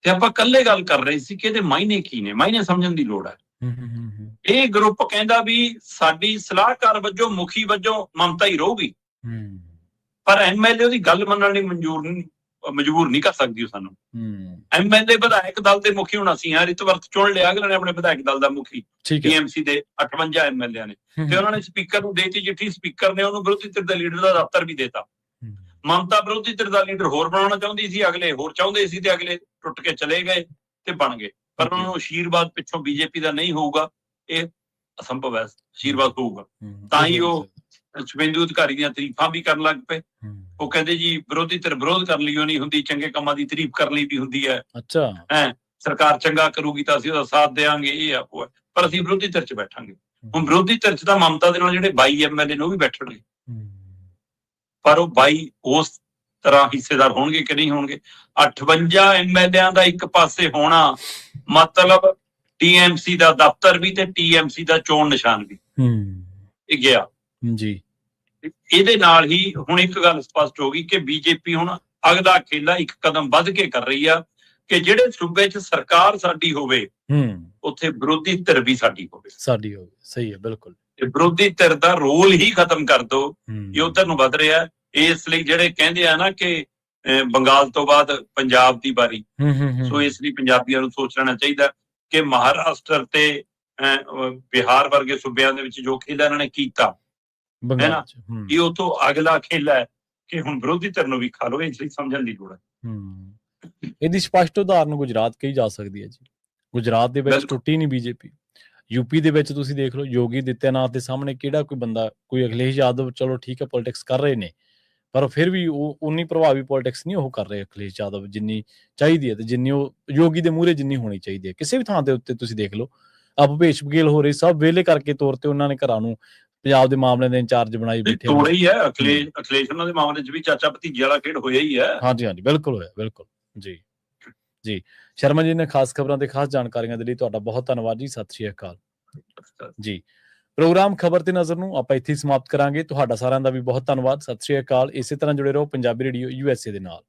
ਤੇ ਆਪਾਂ ਇਕੱਲੇ ਗੱਲ ਕਰ ਰਹੇ ਸੀ ਕਿ ਇਹਦੇ ਮਾਇਨੇ ਕੀ ਨੇ, ਮਾਇਨੇ ਸਮਝਣ ਦੀ ਲੋੜ ਹੈ। ਇਹ ਗਰੁੱਪ ਕਹਿੰਦਾ ਵੀ ਸਾਡੀ ਸਲਾਹਕਾਰ ਵਜੋਂ, ਮੁਖੀ ਵਜੋਂ ਮਮਤਾ ਹੀ ਰਹੂਗੀ, ਪਰ MLA ਉਹਦੀ ਗੱਲ ਮੰਨਣ ਲਈ ਮਜਬੂਰ ਨਹੀਂ ਕਰ ਸਕਦੀ ਉਹ ਸਾਨੂੰ। MLA ਵਿਧਾਇਕ ਦਲ ਦੇ ਮੁਖੀ ਹੁਣ ਅਸੀਂ ਹਾਂ, ਰਿਤਵਰਤ ਚੁਣ ਲਿਆ ਅਗਲੇ ਨੇ ਆਪਣੇ ਵਿਧਾਇਕ ਦਲ ਦਾ ਮੁਖੀ, TMC ਦੇ 58 MLA ਨੇ, ਤੇ ਉਹਨਾਂ ਨੇ ਸਪੀਕਰ ਨੂੰ ਦੇਤੀ ਚਿੱਠੀ, ਸਪੀਕਰ ਨੇ ਉਹਨੂੰ ਵਿਰੋਧੀ ਧਿਰ ਦੇ ਲੀਡਰ ਦਾ ਦਫ਼ਤਰ ਵੀ ਦੇਤਾ। ਮਮਤਾ ਵਿਰੋਧੀ ਧਿਰ ਦਾ ਲੀਡਰ ਹੋਰ ਬਣਾਉਣਾ ਚਾਹੁੰਦੀ ਸੀ, ਅਗਲੇ ਹੋਰ ਚਾਹੁੰਦੇ ਸੀ, ਤੇ ਅਗਲੇ ਟੁੱਟ ਕੇ ਚਲੇ ਗਏ ਤੇ ਬਣ ਗਏ। ਪਰ ਉਹਨਾਂ ਨੂੰ ਆਸ਼ੀਰਵਾਦ ਪਿੱਛੋਂ BJP ਦਾ ਨਹੀਂ ਹੋਊਗਾ, ਇਹ ਅਸੰਭਵ ਹੈ। ਆਸ਼ੀਰਵਾਦ ਹੋਊਗਾ ਤਾਂ ਹੀ ਉਹ ਸ਼ੁਭੇਂਦੂ ਅਧਿਕਾਰੀ ਦੀਆਂ ਤਾਰੀਫਾਂ ਵੀ ਕਰਨ ਲੱਗ ਪਏ। ਉਹ ਕਹਿੰਦੇ ਜੀ ਵਿਰੋਧੀ ਧਿਰ ਵਿਰੋਧ ਕਰਨ ਲਈ ਨਹੀਂ ਹੁੰਦੀ, ਚੰਗੇ ਕੰਮਾਂ ਦੀ ਤਾਰੀਫ ਕਰਨ ਲਈ ਵੀ ਹੁੰਦੀ ਹੈ। ਅੱਛਾ ਸਰਕਾਰ ਚੰਗਾ ਕਰੂਗੀ ਤਾਂ ਅਸੀਂ ਉਹਦਾ ਸਾਥ ਦੇਵਾਂਗੇ, ਇਹ ਆ ਉਹ ਹੈ, ਪਰ ਅਸੀਂ ਵਿਰੋਧੀ ਧਿਰ 'ਚ ਬੈਠਾਂਗੇ। ਹੁਣ ਵਿਰੋਧੀ ਧਿਰ 'ਚ ਤਾਂ ਮਮਤਾ ਦੇ ਨਾਲ ਜਿਹੜੇ 22 MLA ਨੇ ਉਹ ਵੀ ਬੈਠਣਗੇ, ਪਰ ਉਹ 22 ਉਸ ਤਰ੍ਹਾਂ ਹਿੱਸੇਦਾਰ ਹੋਣਗੇ ਕਿ ਨਹੀਂ ਹੋਣਗੇ। 58 MLA ਦਾ ਇੱਕ ਪਾਸੇ ਹੋਣਾ ਮਤਲਬ TMC ਦਾ ਦਫ਼ਤਰ ਵੀ ਤੇ TMC ਦਾ ਚੋਣ ਨਿਸ਼ਾਨ ਵੀ ਇਹ ਗਿਆ ਜੀ। ਇਹਦੇ ਨਾਲ ਹੀ ਹੁਣ ਇੱਕ ਗੱਲ ਸਪਸ਼ਟ ਹੋ ਗਈ ਕਿ ਬੀਜੇਪੀ ਹੁਣ ਅਗਲਾ ਖੇਲਾ ਇੱਕ ਕਦਮ ਵੱਧ ਕੇ ਕਰ ਰਹੀ ਆ ਕਿ ਜਿਹੜੇ ਸੂਬੇ 'ਚ ਸਰਕਾਰ ਸਾਡੀ ਹੋਵੇ ਉੱਥੇ ਵਿਰੋਧੀ ਧਿਰ ਵੀ ਸਾਡੀ ਹੋਵੇ। ਸਹੀ ਹੈ, ਬਿਲਕੁਲ। ਤੇ ਵਿਰੋਧੀ ਧਿਰ ਦਾ ਰੋਲ ਹੀ ਖਤਮ ਕਰ ਦੋ, ਇਹ ਉਧਰ ਨੂੰ ਵੱਧ ਰਿਹਾ। ਇਸ ਲਈ ਜਿਹੜੇ ਕਹਿੰਦੇ ਆ ਨਾ ਕਿ ਬੰਗਾਲ ਤੋਂ ਬਾਅਦ ਪੰਜਾਬ ਦੀ ਵਾਰੀ, ਸੋ ਇਸ ਲਈ ਪੰਜਾਬੀਆਂ ਨੂੰ ਸੋਚ ਲੈਣਾ ਚਾਹੀਦਾ ਕਿ ਮਹਾਰਾਸ਼ਟਰ ਤੇ ਬਿਹਾਰ ਵਰਗੇ ਸੂਬਿਆਂ ਦੇ ਵਿੱਚ ਜੋ ਖੇਲਾ ਇਹਨਾਂ ਨੇ ਕੀਤਾ ਹੈ ਨਾ, ਇਹ ਉਥੋਂ ਅਗਲਾ ਖੇਲਾ ਹੈ ਕਿ ਹੁਣ ਵਿਰੋਧੀ ਧਿਰ ਨੂੰ ਵੀ ਖਾ ਲਓ। ਇਸ ਲਈ ਸਮਝਣ ਦੀ ਲੋੜ ਹੈ। ਇਹਦੀ ਸਪਸ਼ਟ ਉਦਾਹਰਨ ਗੁਜਰਾਤ ਕਹੀ ਜਾ ਸਕਦੀ ਹੈ ਜੀ। ਗੁਜਰਾਤ ਦੇ ਵਿੱਚ ਟੁੱਟੀ ਨਹੀਂ ਬੀਜੇਪੀ। ਯੂਪੀ ਦੇ ਵਿੱਚ ਤੁਸੀਂ ਦੇਖ ਲਓ, ਯੋਗੀ ਆਦਿੱਤਿਆਨਾਥ ਦੇ ਸਾਹਮਣੇ ਕਿਹੜਾ ਕੋਈ ਬੰਦਾ, ਕੋਈ ਅਖਿਲੇਸ਼ ਯਾਦਵ ਚਲੋ ਠੀਕ ਹੈ ਪੋਲਿਟਿਕਸ ਕਰ ਰਹੇ ਨੇ, ਪਰ ਫਿਰ ਵੀ ਉਹ ਉਨੀ ਪ੍ਰਭਾਵੀ ਪੋਲਿਟਿਕਸ ਨਹੀਂ ਉਹ ਕਰ ਰਹੇ ਅਖਿਲੇਸ਼ ਯਾਦਵ ਜਿੰਨੀ ਚਾਹੀਦੀ ਹੈ ਤੇ ਜਿੰਨੀ ਉਹ ਯੋਗੀ ਦੇ ਮੂਹਰੇ ਜਿੰਨੀ ਹੋਣੀ ਚਾਹੀਦੀ ਹੈ। ਕਿਸੇ ਵੀ ਥਾਂ ਦੇ ਉੱਤੇ ਤੁਸੀਂ ਦੇਖ ਲਓ, ਭੁਪੇਸ਼ ਬਘੇਲ ਹੋ ਰਹੀ ਸਭ ਵਿਹਲੇ ਕਰਕੇ ਤੌਰ ਤੇ ਉਹਨਾਂ ਨੇ ਘਰਾਂ ਨੂੰ ਪੰਜਾਬ ਦੇ ਮਾਮਲਿਆਂ ਦੇ ਇੰਚਾਰਜ ਬਣਾਈ ਬੈਠੇ ਤੋੜੇ ਹੀ ਹੈ। ਅਖਿਲੇਸ਼ ਉਹਨਾਂ ਦੇ ਮਾਮਲੇ 'ਚ ਵੀ ਚਾਚਾ ਭਤੀਜੇ ਵਾਲਾ ਖੇਡ ਹੋਇਆ ਹੀ ਹੈ। ਹਾਂਜੀ ਬਿਲਕੁਲ ਹੋਇਆ, ਬਿਲਕੁਲ ਜੀ। ਸ਼ਰਮਾ ਜੀ ਨੇ ਖਾਸ ਖਬਰਾਂ ਤੇ ਖਾਸ ਜਾਣਕਾਰੀਆਂ ਦੇ ਲਈ ਤੁਹਾਡਾ ਬਹੁਤ ਧੰਨਵਾਦ ਜੀ। ਸਤਿ ਸ਼੍ਰੀ ਅਕਾਲ ਜੀ। ਪ੍ਰੋਗਰਾਮ ਖਬਰ ਤੇ ਨਜ਼ਰ ਨੂੰ ਆਪਾਂ ਇੱਥੇ ਸਮਾਪਤ ਕਰਾਂਗੇ। ਤੁਹਾਡਾ ਸਾਰਿਆਂ ਦਾ ਵੀ ਬਹੁਤ ਧੰਨਵਾਦ। ਸਤਿ ਸ਼੍ਰੀ ਅਕਾਲ। ਇਸੇ ਤਰ੍ਹਾਂ ਜੁੜੇ ਰਹੋ ਪੰਜਾਬੀ ਰੇਡੀਓ USA ਦੇ ਨਾਲ।